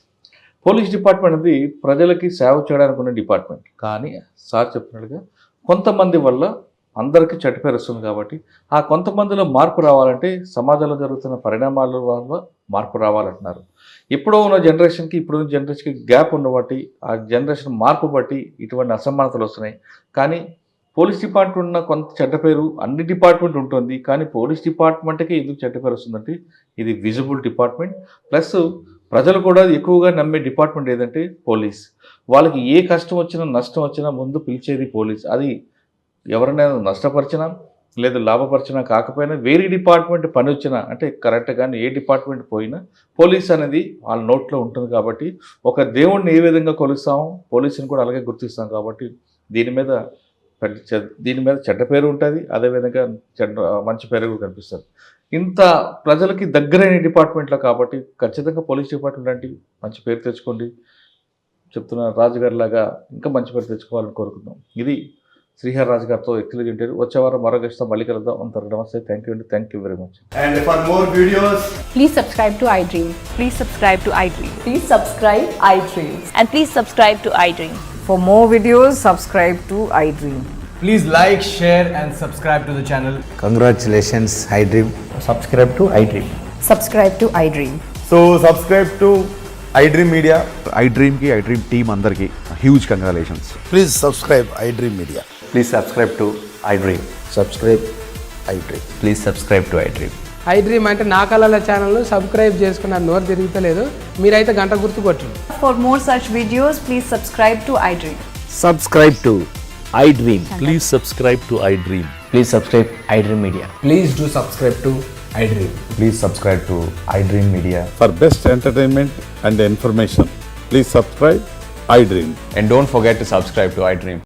పోలీస్ డిపార్ట్మెంట్ అనేది ప్రజలకి సేవ చేయడానికి ఉన్న డిపార్ట్మెంట్. కానీ సార్ చెప్పినట్టుగా కొంతమంది వల్ల అందరికీ చెడ్డ పేరు వస్తుంది. కాబట్టి ఆ కొంతమందిలో మార్పు రావాలంటే సమాజంలో జరుగుతున్న పరిణామాల వల్ల మార్పు రావాలంటున్నారు. ఎప్పుడో ఉన్న జనరేషన్కి ఇప్పుడున్న జనరేషన్కి గ్యాప్ ఉన్న బట్టి ఆ జనరేషన్ మార్పు బట్టి ఇటువంటి అసమానతలు వస్తున్నాయి. కానీ పోలీస్ డిపార్ట్మెంట్ ఉన్న కొంత చెడ్డ పేరు అన్ని డిపార్ట్మెంట్ ఉంటుంది. కానీ పోలీస్ డిపార్ట్మెంట్కి ఎందుకు చెడ్డ పేరు వస్తుందంటే ఇది విజిబుల్ డిపార్ట్మెంట్, ప్లస్ ప్రజలు కూడా ఎక్కువగా నమ్మే డిపార్ట్మెంట్ ఏదంటే పోలీస్. వాళ్ళకి ఏ కష్టం వచ్చినా నష్టం వచ్చినా ముందు పిలిచేది పోలీస్. అది ఎవరైనా నష్టపరిచినా లేదు లాభపరిచినా కాకపోయినా వేరే డిపార్ట్మెంట్ పని వచ్చినా అంటే కరెక్ట్ కానీ ఏ డిపార్ట్మెంట్ పోయినా పోలీస్ అనేది వాళ్ళ నోట్లో ఉంటుంది. కాబట్టి ఒక దేవుణ్ణి ఏ విధంగా కొలుస్తామో పోలీసుని కూడా అలాగే గుర్తిస్తాం. కాబట్టి దీని మీద చెడ్డ పేరు ఉంటుంది, అదేవిధంగా మంచి పేరు కూడా కనిపిస్తుంది. ఇంత ప్రజలకి దగ్గరైన డిపార్ట్మెంట్లో కాబట్టి ఖచ్చితంగా పోలీస్ డిపార్ట్మెంట్ లాంటి మంచి పేరు తెచ్చుకోండి. చెప్తున్న రాజుగారి లాగా ఇంకా మంచి పేరు తెచ్చుకోవాలని కోరుకుందాం. ఇది శ్రీహరి రాజు గారితో ఎక్స్క్లూజివ్ ఇంటర్వ్యూ. వచ్చే వారం మరో గెస్ట్తో మళ్ళీ కలుద్దాం. అంతవరకు నమస్తే. థ్యాంక్ యూ అండి. Thank you very much. And for more videos, Please subscribe to iDream. Please subscribe to iDream. Please subscribe iDream. And please subscribe to iDream. For more videos, subscribe to iDream. please like, share and subscribe to the channel. Congratulations, iDream. Subscribe to iDream. Subscribe to iDream. So subscribe to iDream Media. iDream की iDream team अंदर की huge congratulations. Please subscribe iDream Media. Please subscribe to iDream. Subscribe iDream. Please subscribe to iDream. iDream అంటే నా కళల channel subscribe చేసుకున్న నోరు తిరుగుతలేదు, మీరైతే గంట గుర్తు కొట్టండి. For more such videos, please subscribe to iDream. Subscribe to iDream. Please subscribe to iDream. Please subscribe iDream Media. Please do subscribe to iDream. Please subscribe to iDream Media. For best entertainment and information, please subscribe iDream. And don't forget to subscribe to iDream.